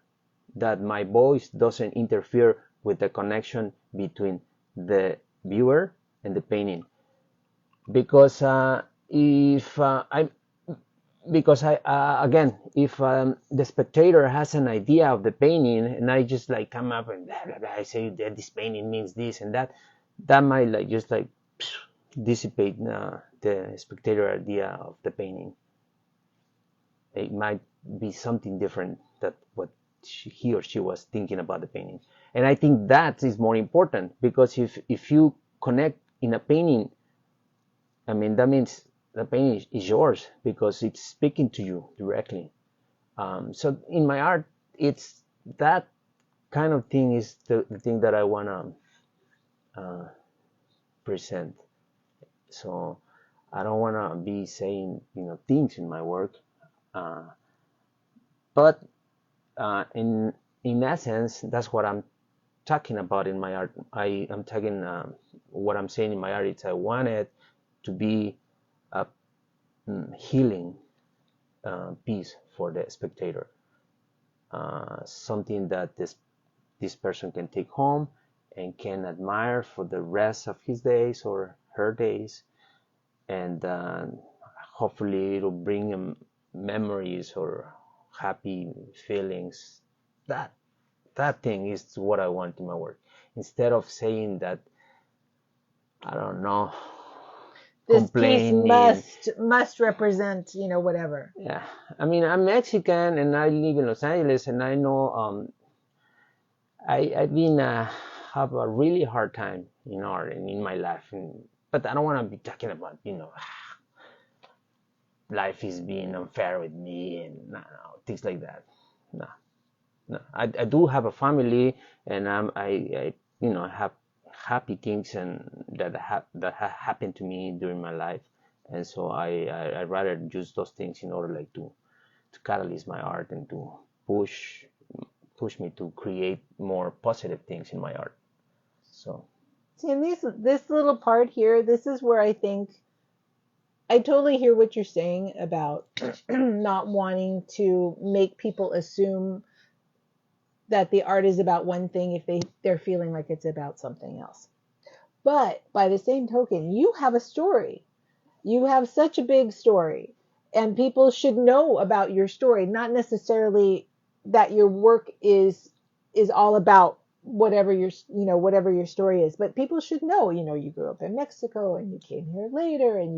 that my voice doesn't interfere with the connection between the viewer and the painting. Because if I because I again, if the spectator has an idea of the painting and I just like come up and blah, blah, blah, I say that this painting means this and that, that might like just like dissipate the spectator idea of the painting. It might be something different that what he or she was thinking about the painting. And I think that is more important because if you connect in a painting, I mean that means the painting is yours because it's speaking to you directly. So in my art, it's that kind of thing is the thing that I wanna uh, present. So I don't wanna be saying things in my work, uh, but in essence, that's what I'm talking about in my art. I'm talking what I'm saying in my art is I want it to be a healing piece for the spectator, something that this person can take home and can admire for the rest of his days or her days, and hopefully it'll bring him memories or happy feelings. That that thing is what I want in my work. Instead of saying that, I don't know, This piece complaining. must represent, whatever. Yeah, I mean, I'm Mexican and I live in Los Angeles, and I know I've been have a really hard time in art and in my life, but I don't want to be talking about life is being unfair with me and things like that. No, no. I do have a family, and I have happy things and that happened to me during my life, and so I rather use those things in order like to catalyze my art and to push push me to create more positive things in my art. So See, and this little part here, this is where I think I totally hear what you're saying about not wanting to make people assume that the art is about one thing if they're feeling like it's about something else. But by the same token, you have a story. You have such a big story, and people should know about your story, not necessarily that your work is all about whatever your story is, but people should know, you grew up in Mexico and you came here later and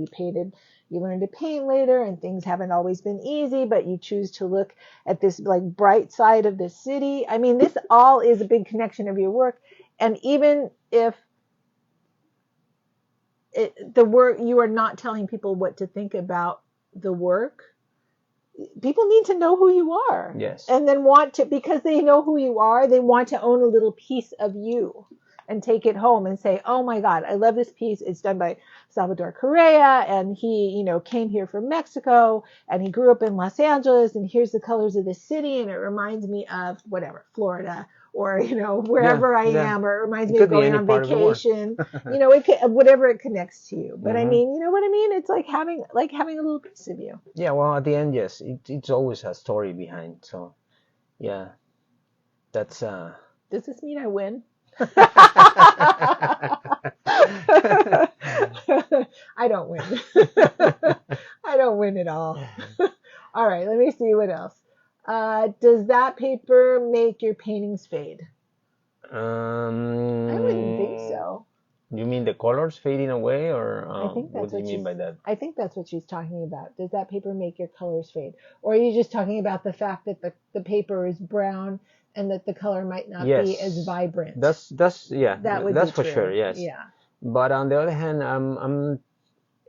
you learned to paint later, and things haven't always been easy, but you choose to look at this like bright side of the city. I mean, this all is a big connection of your work. And even if the work, you are not telling people what to think about the work, people need to know who you are. yes, And then want to, because they know who you are, they want to own a little piece of you and take it home and say, oh my God, I love this piece. It's done by Salvador Correa, and he, came here from Mexico, and he grew up in Los Angeles, and here's the colors of the city, and it reminds me of whatever, Florida, or, wherever I yeah. am, or it reminds It me of could be going any on part of the world. vacation, it could, whatever it connects to you. But I Mhm. mean, you know what I mean? It's like having a little piece of you. Yeah, well, at the end, yes, it's always a story behind. So, yeah, that's Does this mean I win? I don't win. I don't win at all. All right, let me see what else. Does that paper make your paintings fade? I wouldn't think um, so. you mean the colors fading away, or I think what that's do you what mean she's by that? I think that's what she's talking about. Does that paper make your colors fade? Or are you just talking about the fact that the paper is brown and that the color might not be as Yes, vibrant? yeah, That would that's be for sure. true. Yes, Yeah. but on the other hand, I'm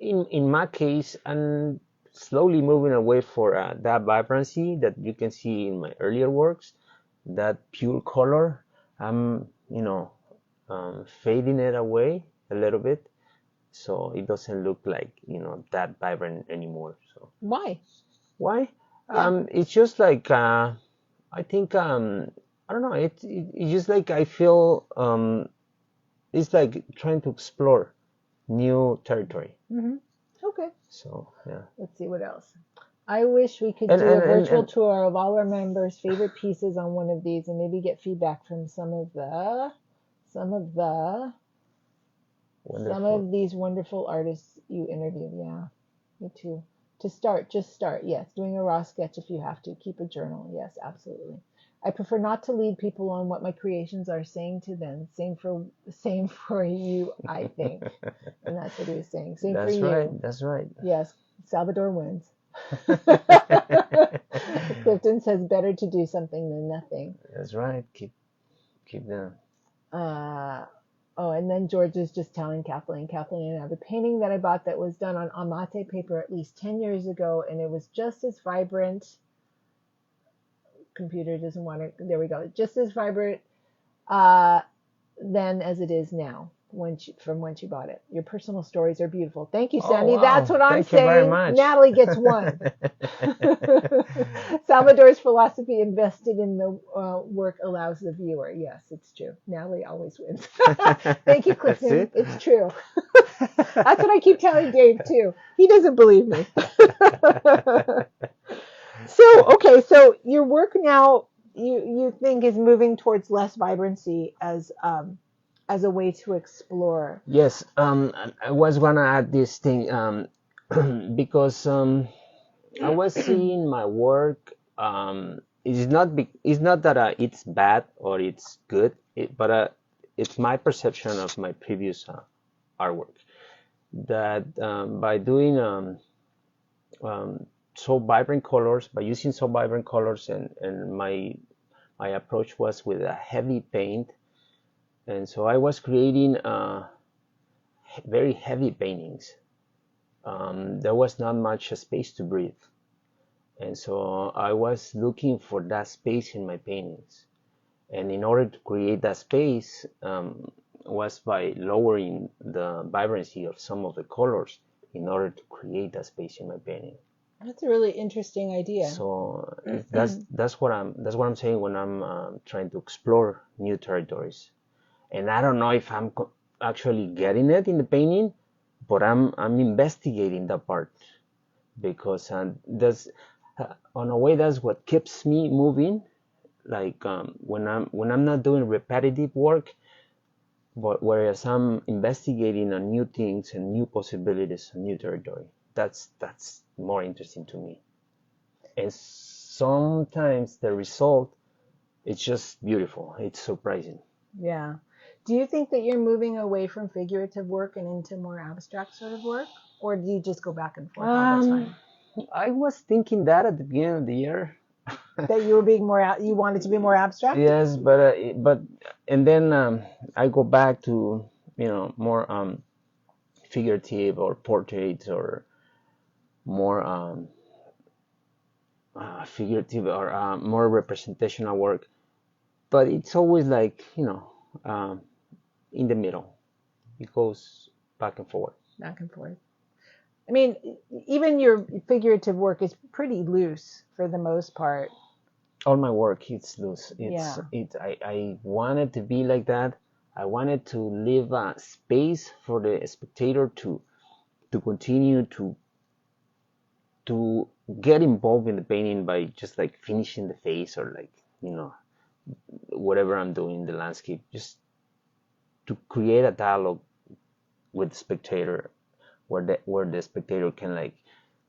in my case, I'm slowly moving away for that vibrancy that you can see in my earlier works, that pure color. I'm fading it away a little bit, so it doesn't look like that vibrant anymore. So Why? why? Yeah. It's just like I think I don't know. It's just like I feel it's like trying to explore new territory. Mm-hmm. Okay. So yeah. Let's see what else. I wish we could And do a and and, virtual and tour of all our members' favorite pieces on one of these, and maybe get feedback from some of the some wonderful. of these wonderful artists you interviewed. Yeah, me too. To start, just start. Yes, doing a raw sketch if you have to. Keep a journal. Yes, absolutely. I prefer not to lead people on what my creations are saying to them. Same for you, I think. And that's what he was saying. Same for That's right. you. That's right. Yes, Salvador wins. Clifton says better to do something than nothing. That's right. Keep them. Uh, oh, and then George is just telling Kathleen, I have a painting that I bought that was done on amate paper at least 10 years ago, and it was just as vibrant. Computer doesn't want to, there we go. Just as vibrant uh, then as it is now from when she bought it. Your personal stories are beautiful. Thank you, Oh Sandy. That's wow! what I'm Thank you very saying. much. Natalie gets one. Salvador's philosophy invested in the work allows the viewer. Yes, it's true. Natalie always wins. Thank you, Clifton. It's true. That's what I keep telling Dave too. He doesn't believe me. So your work now you think is moving towards less vibrancy as a way to explore. Yes. I was gonna add this thing because I was seeing my work. It's not that it's bad or it's good, but it's my perception of my previous artwork that by doing um, so vibrant colors, by using so vibrant colors, and my approach was with a heavy paint, and so I was creating very heavy paintings. There was not much space to breathe. And so I was looking for that space in my paintings. And in order to create that space was by lowering the vibrancy of some of the colors in order to create that space in my painting. That's a really interesting idea. So that's what I'm saying when I'm trying to explore new territories. And I don't know if I'm actually getting it in the painting, but I'm investigating that part because that's on a way that's what keeps me moving. Like when I'm not doing repetitive work, but whereas I'm investigating on new things and new possibilities and new territory, that's more interesting to me. And sometimes the result it's just beautiful. It's surprising. Yeah. Do you think that you're moving away from figurative work and into more abstract sort of work, or do you just go back and forth all the time? I was thinking that at the beginning of the year. That you were being more, you wanted to be more abstract? Yes, but and then I go back to more figurative or portraits or more figurative or more representational work. But it's always like in the middle. It goes back and forth. Back and forth. I mean, even your figurative work is pretty loose for the most part. All my work it's loose. I wanted to be like that. I wanted to leave a space for the spectator to continue to get involved in the painting by just like finishing the face or like whatever I'm doing in the landscape, just to create a dialogue with the spectator where the spectator can like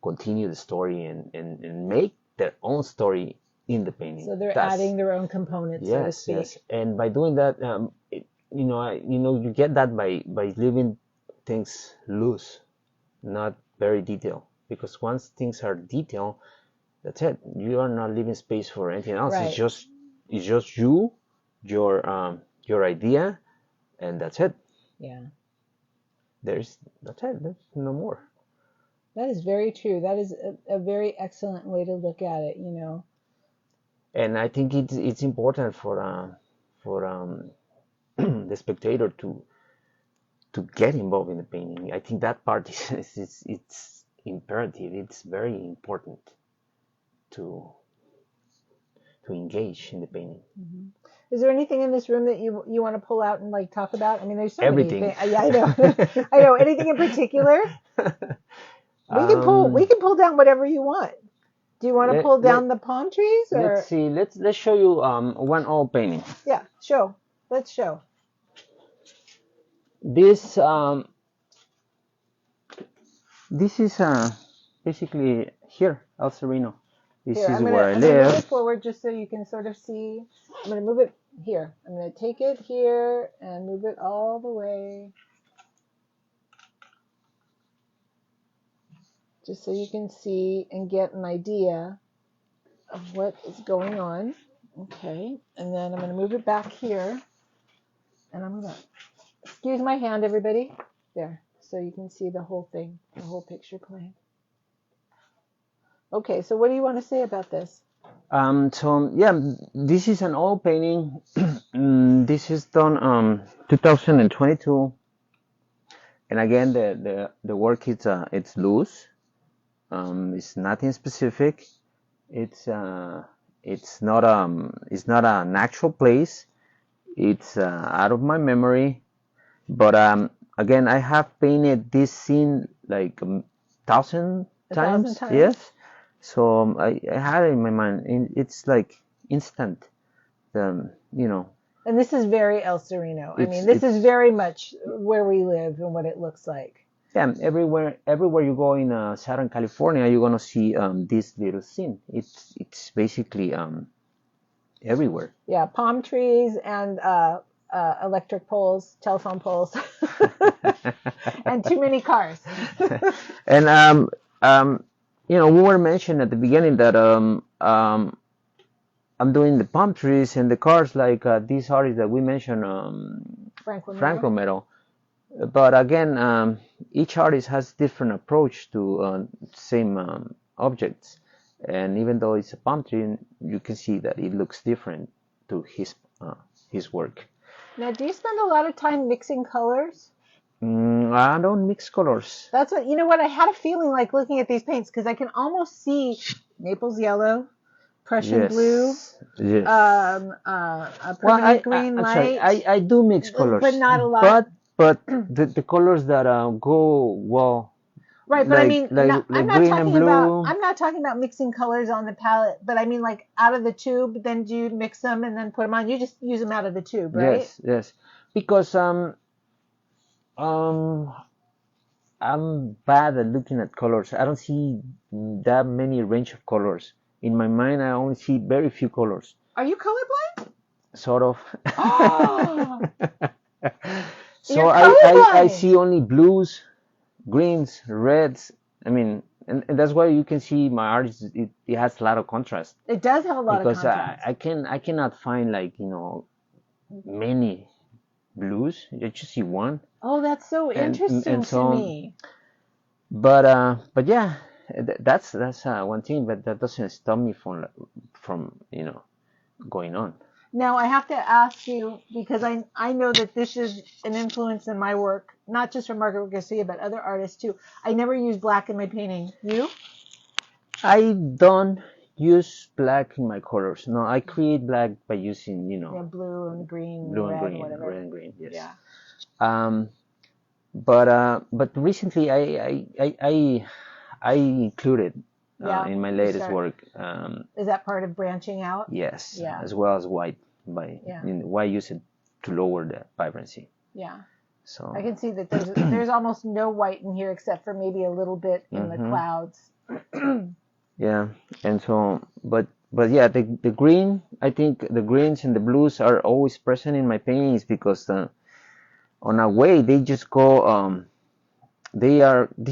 continue the story and make their own story in the painting. So they're adding their own components, yes, so to speak. Yes. And by doing that, you get that by leaving things loose, not very detailed. Because once things are detailed, that's it. You are not leaving space for anything else. Right. It's just you, your idea, and that's it. Yeah. That's it. There's no more. That is very true. That is a very excellent way to look at it, And I think it's important for the spectator to get involved in the painting. I think that part is it's imperative. It's very important to engage in the painting. Mm-hmm. Is there anything in this room that you want to pull out and like talk about? I mean, there's so Everything. many things. Yeah, I know. I know. Anything in particular? We can pull down whatever you want. Do you want to pull down the palm trees? Or? Let's see. Let's show you one oil painting. Yeah, show. Let's show. This is basically here, El Sereno. This is where I live. I'm going to move it forward just so you can sort of see. I'm going to move it here. I'm going to take it here and move it all the way. Just so you can see and get an idea of what is going on. Okay, and then I'm going to move it back here. And I'm going to, excuse my hand, everybody. There, so you can see the whole thing, the whole picture playing. Okay, so what do you want to say about this? So yeah, this is an oil painting. This is done 2022, and again the work it's loose. It's nothing specific. It's not an actual place. It's out of my memory. But again, I have painted this scene like 1,000 times. Yes. So I had it in my mind. It's like instant. And this is very El Sereno. I mean, this is very much where we live and what it looks like. Yeah, everywhere you go in Southern California, you're gonna see this little scene. It's basically everywhere. Yeah, palm trees and electric poles, telephone poles, and too many cars. And um, we were mentioned at the beginning that I'm doing the palm trees and the cars like these artists that we mentioned, Frank Frank Romero. Romero. But again, each artist has different approach to same objects, and even though it's a palm tree, you can see that it looks different to his work. Now, do you spend a lot of time mixing colors? I don't mix colors. That's what, you know what, I had a feeling like looking at these paints because I can almost see Naples yellow, Prussian blue, Yes. a Well, permanent green I'm sorry. light, I do mix colors, but not a lot. but the colors that go well, Right, but I mean, like I'm not green and talking about blue. I'm not talking about mixing colors on the palette, but I mean like out of the tube. Then do you mix them and then put them on? You just use them out of the tube, right? Yes, because um I'm bad at looking at colors. I don't see that many range of colors. In my mind, I only see very few colors. Are you colorblind? Sort of. Oh, So you're I colorblind. see only blues, greens, reds. I mean, and that's why you can see my art. It has a lot of contrast It does have a lot of because contrast. I cannot find like many blues. I just see one. Oh, that's so interesting And to so, me. but yeah, that's one thing, but that doesn't stop me from going on. Now I have to ask you because I know that this is an influence in my work, not just from Margaret Garcia, but other artists too. I never use black in my painting. You? I don't use black in my colors. No, I create black by using Yeah, blue and green, blue and red, green, whatever. red and green. Yes. Yeah. Um, but recently I included Yeah. in my you latest start- work. Is that part of branching out? Yes, Yeah. as well as white Yeah. white use it to lower the vibrancy. Yeah. So I can see that there's almost no white in here except for maybe a little bit in the clouds. yeah, and so but yeah, the green, I think the greens and the blues are always present in my paintings because on a way they just go they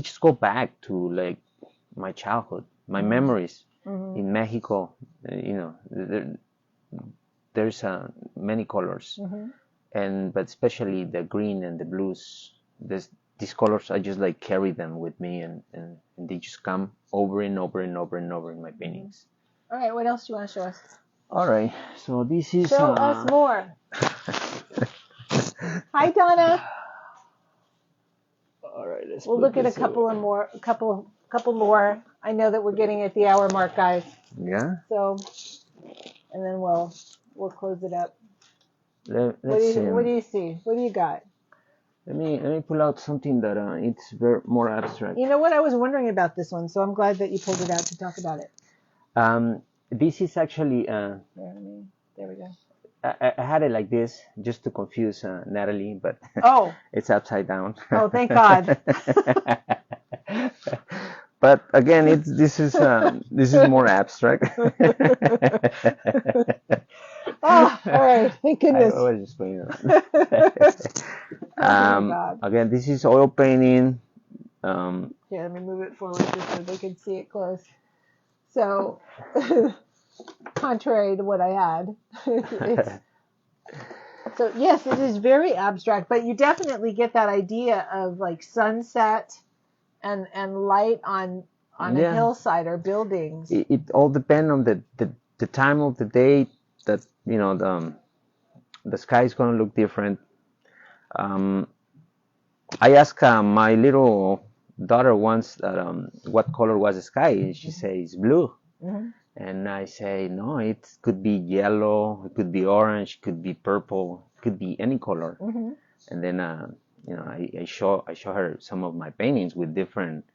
just go back to like my childhood, my memories in Mexico. There's many colors, but especially the green and the blues. These colors, I just like carry them with me, and they just come over and over and over and over in my paintings. All right, what else do you want to show us? All right, so this is Show us more. Hi, Donna. All right, We'll look at a couple more. I know that we're getting at the hour mark, guys. Yeah. So, and then we'll close it up. Let's see. What do you see? What do you got? Let me pull out something that it's very more abstract. You know what? I was wondering about this one, so I'm glad that you pulled it out to talk about it. This is actually there we go. I had it like this just to confuse Natalie, but it's upside down. Oh, thank God. But again, this is more abstract. Oh, all right. Thank goodness. I was just playing it. Again, this is oil painting. Here, let me move it forward just so they can see it close. So, contrary to what I had, so yes, it is very abstract, but you definitely get that idea of like sunset and light on a hillside or buildings. It all depends on the time of the day that the sky is going to look different. I asked my little daughter once that what color was the sky, and she says blue. And I say no, it could be yellow, it could be orange, it could be purple, it could be any color. And then I show her some of my paintings with different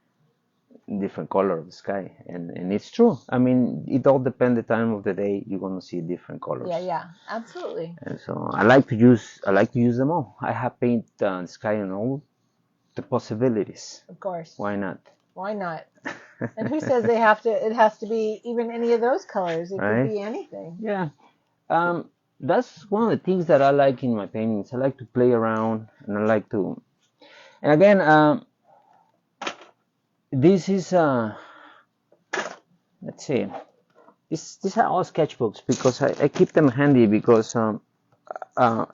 color of the sky, and it's true. I mean, it all depends the time of the day. You're gonna see different colors. Yeah, absolutely. And so I like to use them all. I have painted the sky in all the possibilities. Of course. Why not? Why not? And who says they have to? It has to be even any of those colors. It could Right? be anything. Yeah. That's one of the things that I like in my paintings. I like to play around, and I like to. And again, this is let's see. These are all sketchbooks because I keep them handy because uh,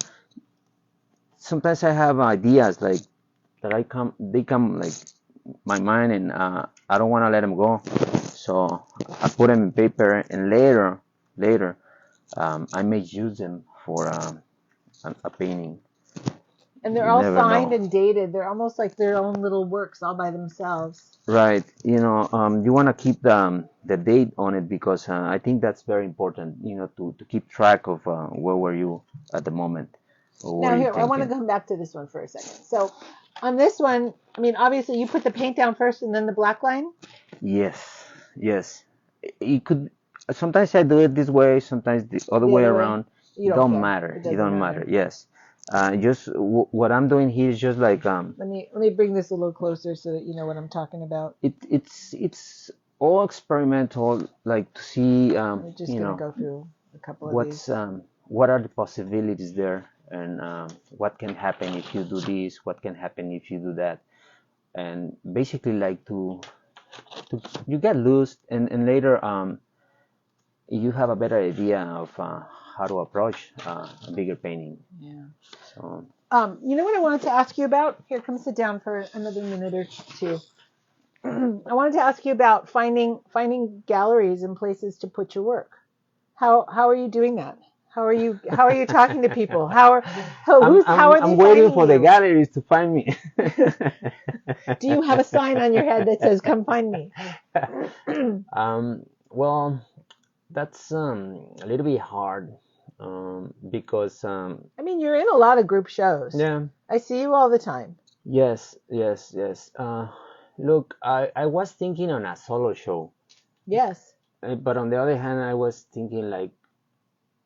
sometimes I have ideas like that they come like my mind, and I don't want to let them go, so I put them in paper, and later I may use them for a painting. And they're You all never signed know. and dated. They're almost like their own little works all by themselves. Right. You want to keep the date on it because I think that's very important, to keep track of where were you at the moment, or what Now are you here, I want to thinking. come back to this one for a second. So on this one, I mean, obviously you put the paint down first and then the black line. Yes, yes. It could. Sometimes I do it this way, sometimes the other The way other way, around. you It don't don't care. matter. It It doesn't don't matter. matter. Yes. Just what I'm doing here is just like Let me bring this a little closer so that you know what I'm talking about. it's all experimental, like to see I'm just gonna go through a couple of what's these. what are the possibilities there, and what can happen if you do this, what can happen if you do that, and basically like to you get loose, and later you have a better idea of how to approach a bigger painting. Yeah. So You know what I wanted to ask you about? Here, come sit down for another minute or two. I wanted to ask you about finding galleries and places to put your work. How are you doing that? How are you talking to people? How are they I'm waiting finding for the you? galleries to find me. Do you have a sign on your head that says "Come find me"? Well, that's a little bit hard, because I mean, you're in a lot of group shows. yeah, I see you all the time. yes, yes, yes. Look, I was thinking on a solo show, Yes. but on the other hand, I was thinking like,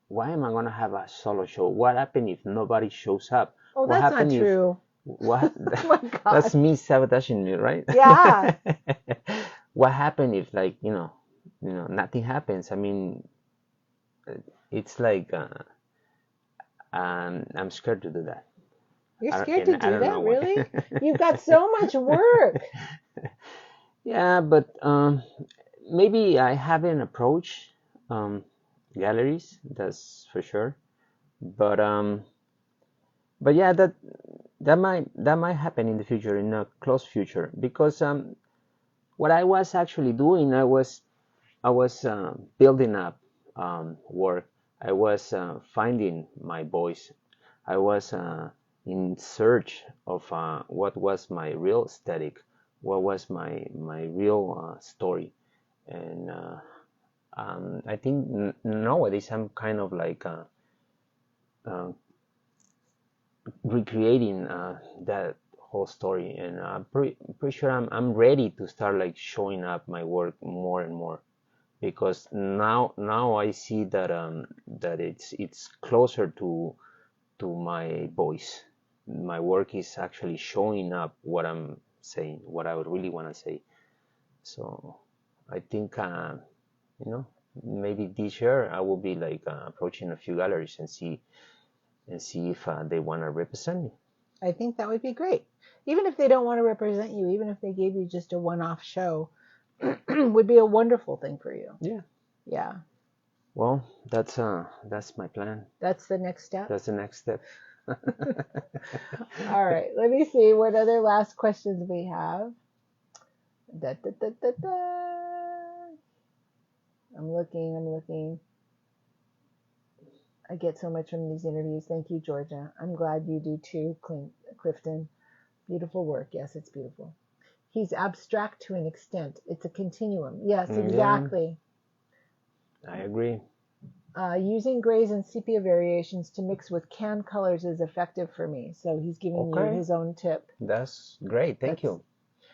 why am I gonna have a solo show? What happened if nobody shows up? Oh, What that's not happened if true. what? Oh my God. That's me sabotaging me, right? Yeah. What happened if like nothing happens? I mean, it's like I'm scared to do that. You're scared to I do don't that, know why. really? You've got so much work. Yeah, but maybe I haven't approached um, galleries. That's for sure. But yeah, that might happen in the future, in a close future, because what I was actually doing, I was building up work. I was finding my voice. I was in search of what was my real aesthetic, what was my real story, and I think nowadays I'm kind of like uh, recreating that whole story, and I'm pretty sure I'm ready to start like showing up my work more and more, because now I see that it's closer to my voice. My work is actually showing up what I'm saying, what I would really want to say. So I think maybe this year I will be like approaching a few galleries and see if they want to represent me. I think that would be great. Even if they don't want to represent you, even if they gave you just a one-off show, would be a wonderful thing for you. Yeah. Yeah. Well, that's my plan. That's the next step. That's the next step. All right. Let me see what other last questions we have. Da, da, da, da, da. I'm looking. I get so much from these interviews. Thank you, Georgia. I'm glad you do too, Clifton. Beautiful work. Yes, it's beautiful. He's abstract to an extent. It's a continuum. Yes, Yeah, exactly. I agree. Using grays and sepia variations to mix with can colors is effective for me. So he's giving you Okay, his own tip. that's great. Thank That's you.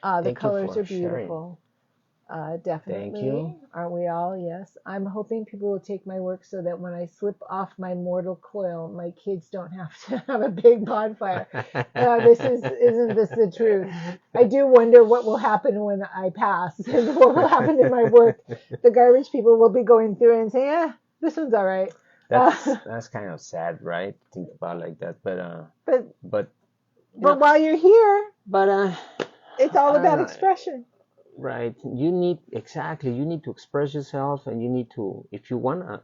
the Thank you colors for are sharing. beautiful. Definitely. Thank you. Aren't we all? Yes. I'm hoping people will take my work so that when I slip off my mortal coil, my kids don't have to have a big bonfire. Isn't this the truth? I do wonder what will happen when I pass and what will happen to my work. The garbage people will be going through and saying, this one's all right. That's kind of sad, right? Think about like that, but but while you're here, but it's all I don't about know. expression. Right. You need to express yourself, and you need to, if you wanna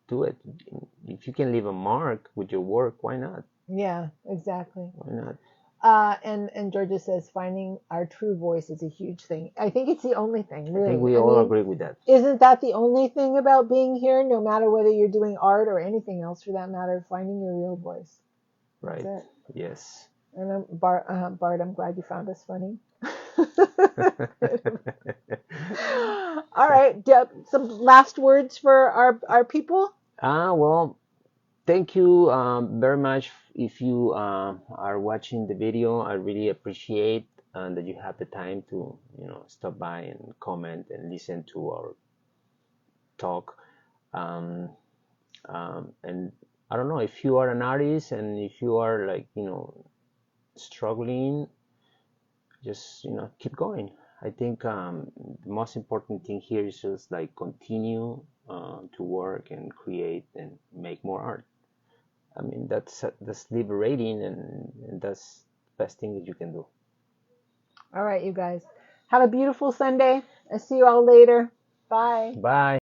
do it, if you can leave a mark with your work, why not? Yeah, exactly. Why not? And Georgia says finding our true voice is a huge thing. I think it's the only thing, really. I think we all agree with that. Isn't that the only thing about being here? No matter whether you're doing art or anything else, for that matter, finding your real voice. Right. That's it. Yes. And Bart, I'm glad you found us funny. All right. Some last words for our people? Well, thank you very much. If you are watching the video, I really appreciate that you have the time to, stop by and comment and listen to our talk. Um, and I don't know, if you are an artist and if you are like, struggling, just, keep going. I think the most important thing here is just like continue to work and create and make more art. I mean, that's liberating, and that's the best thing that you can do. All right, you guys. Have a beautiful Sunday. I'll see you all later. Bye. Bye.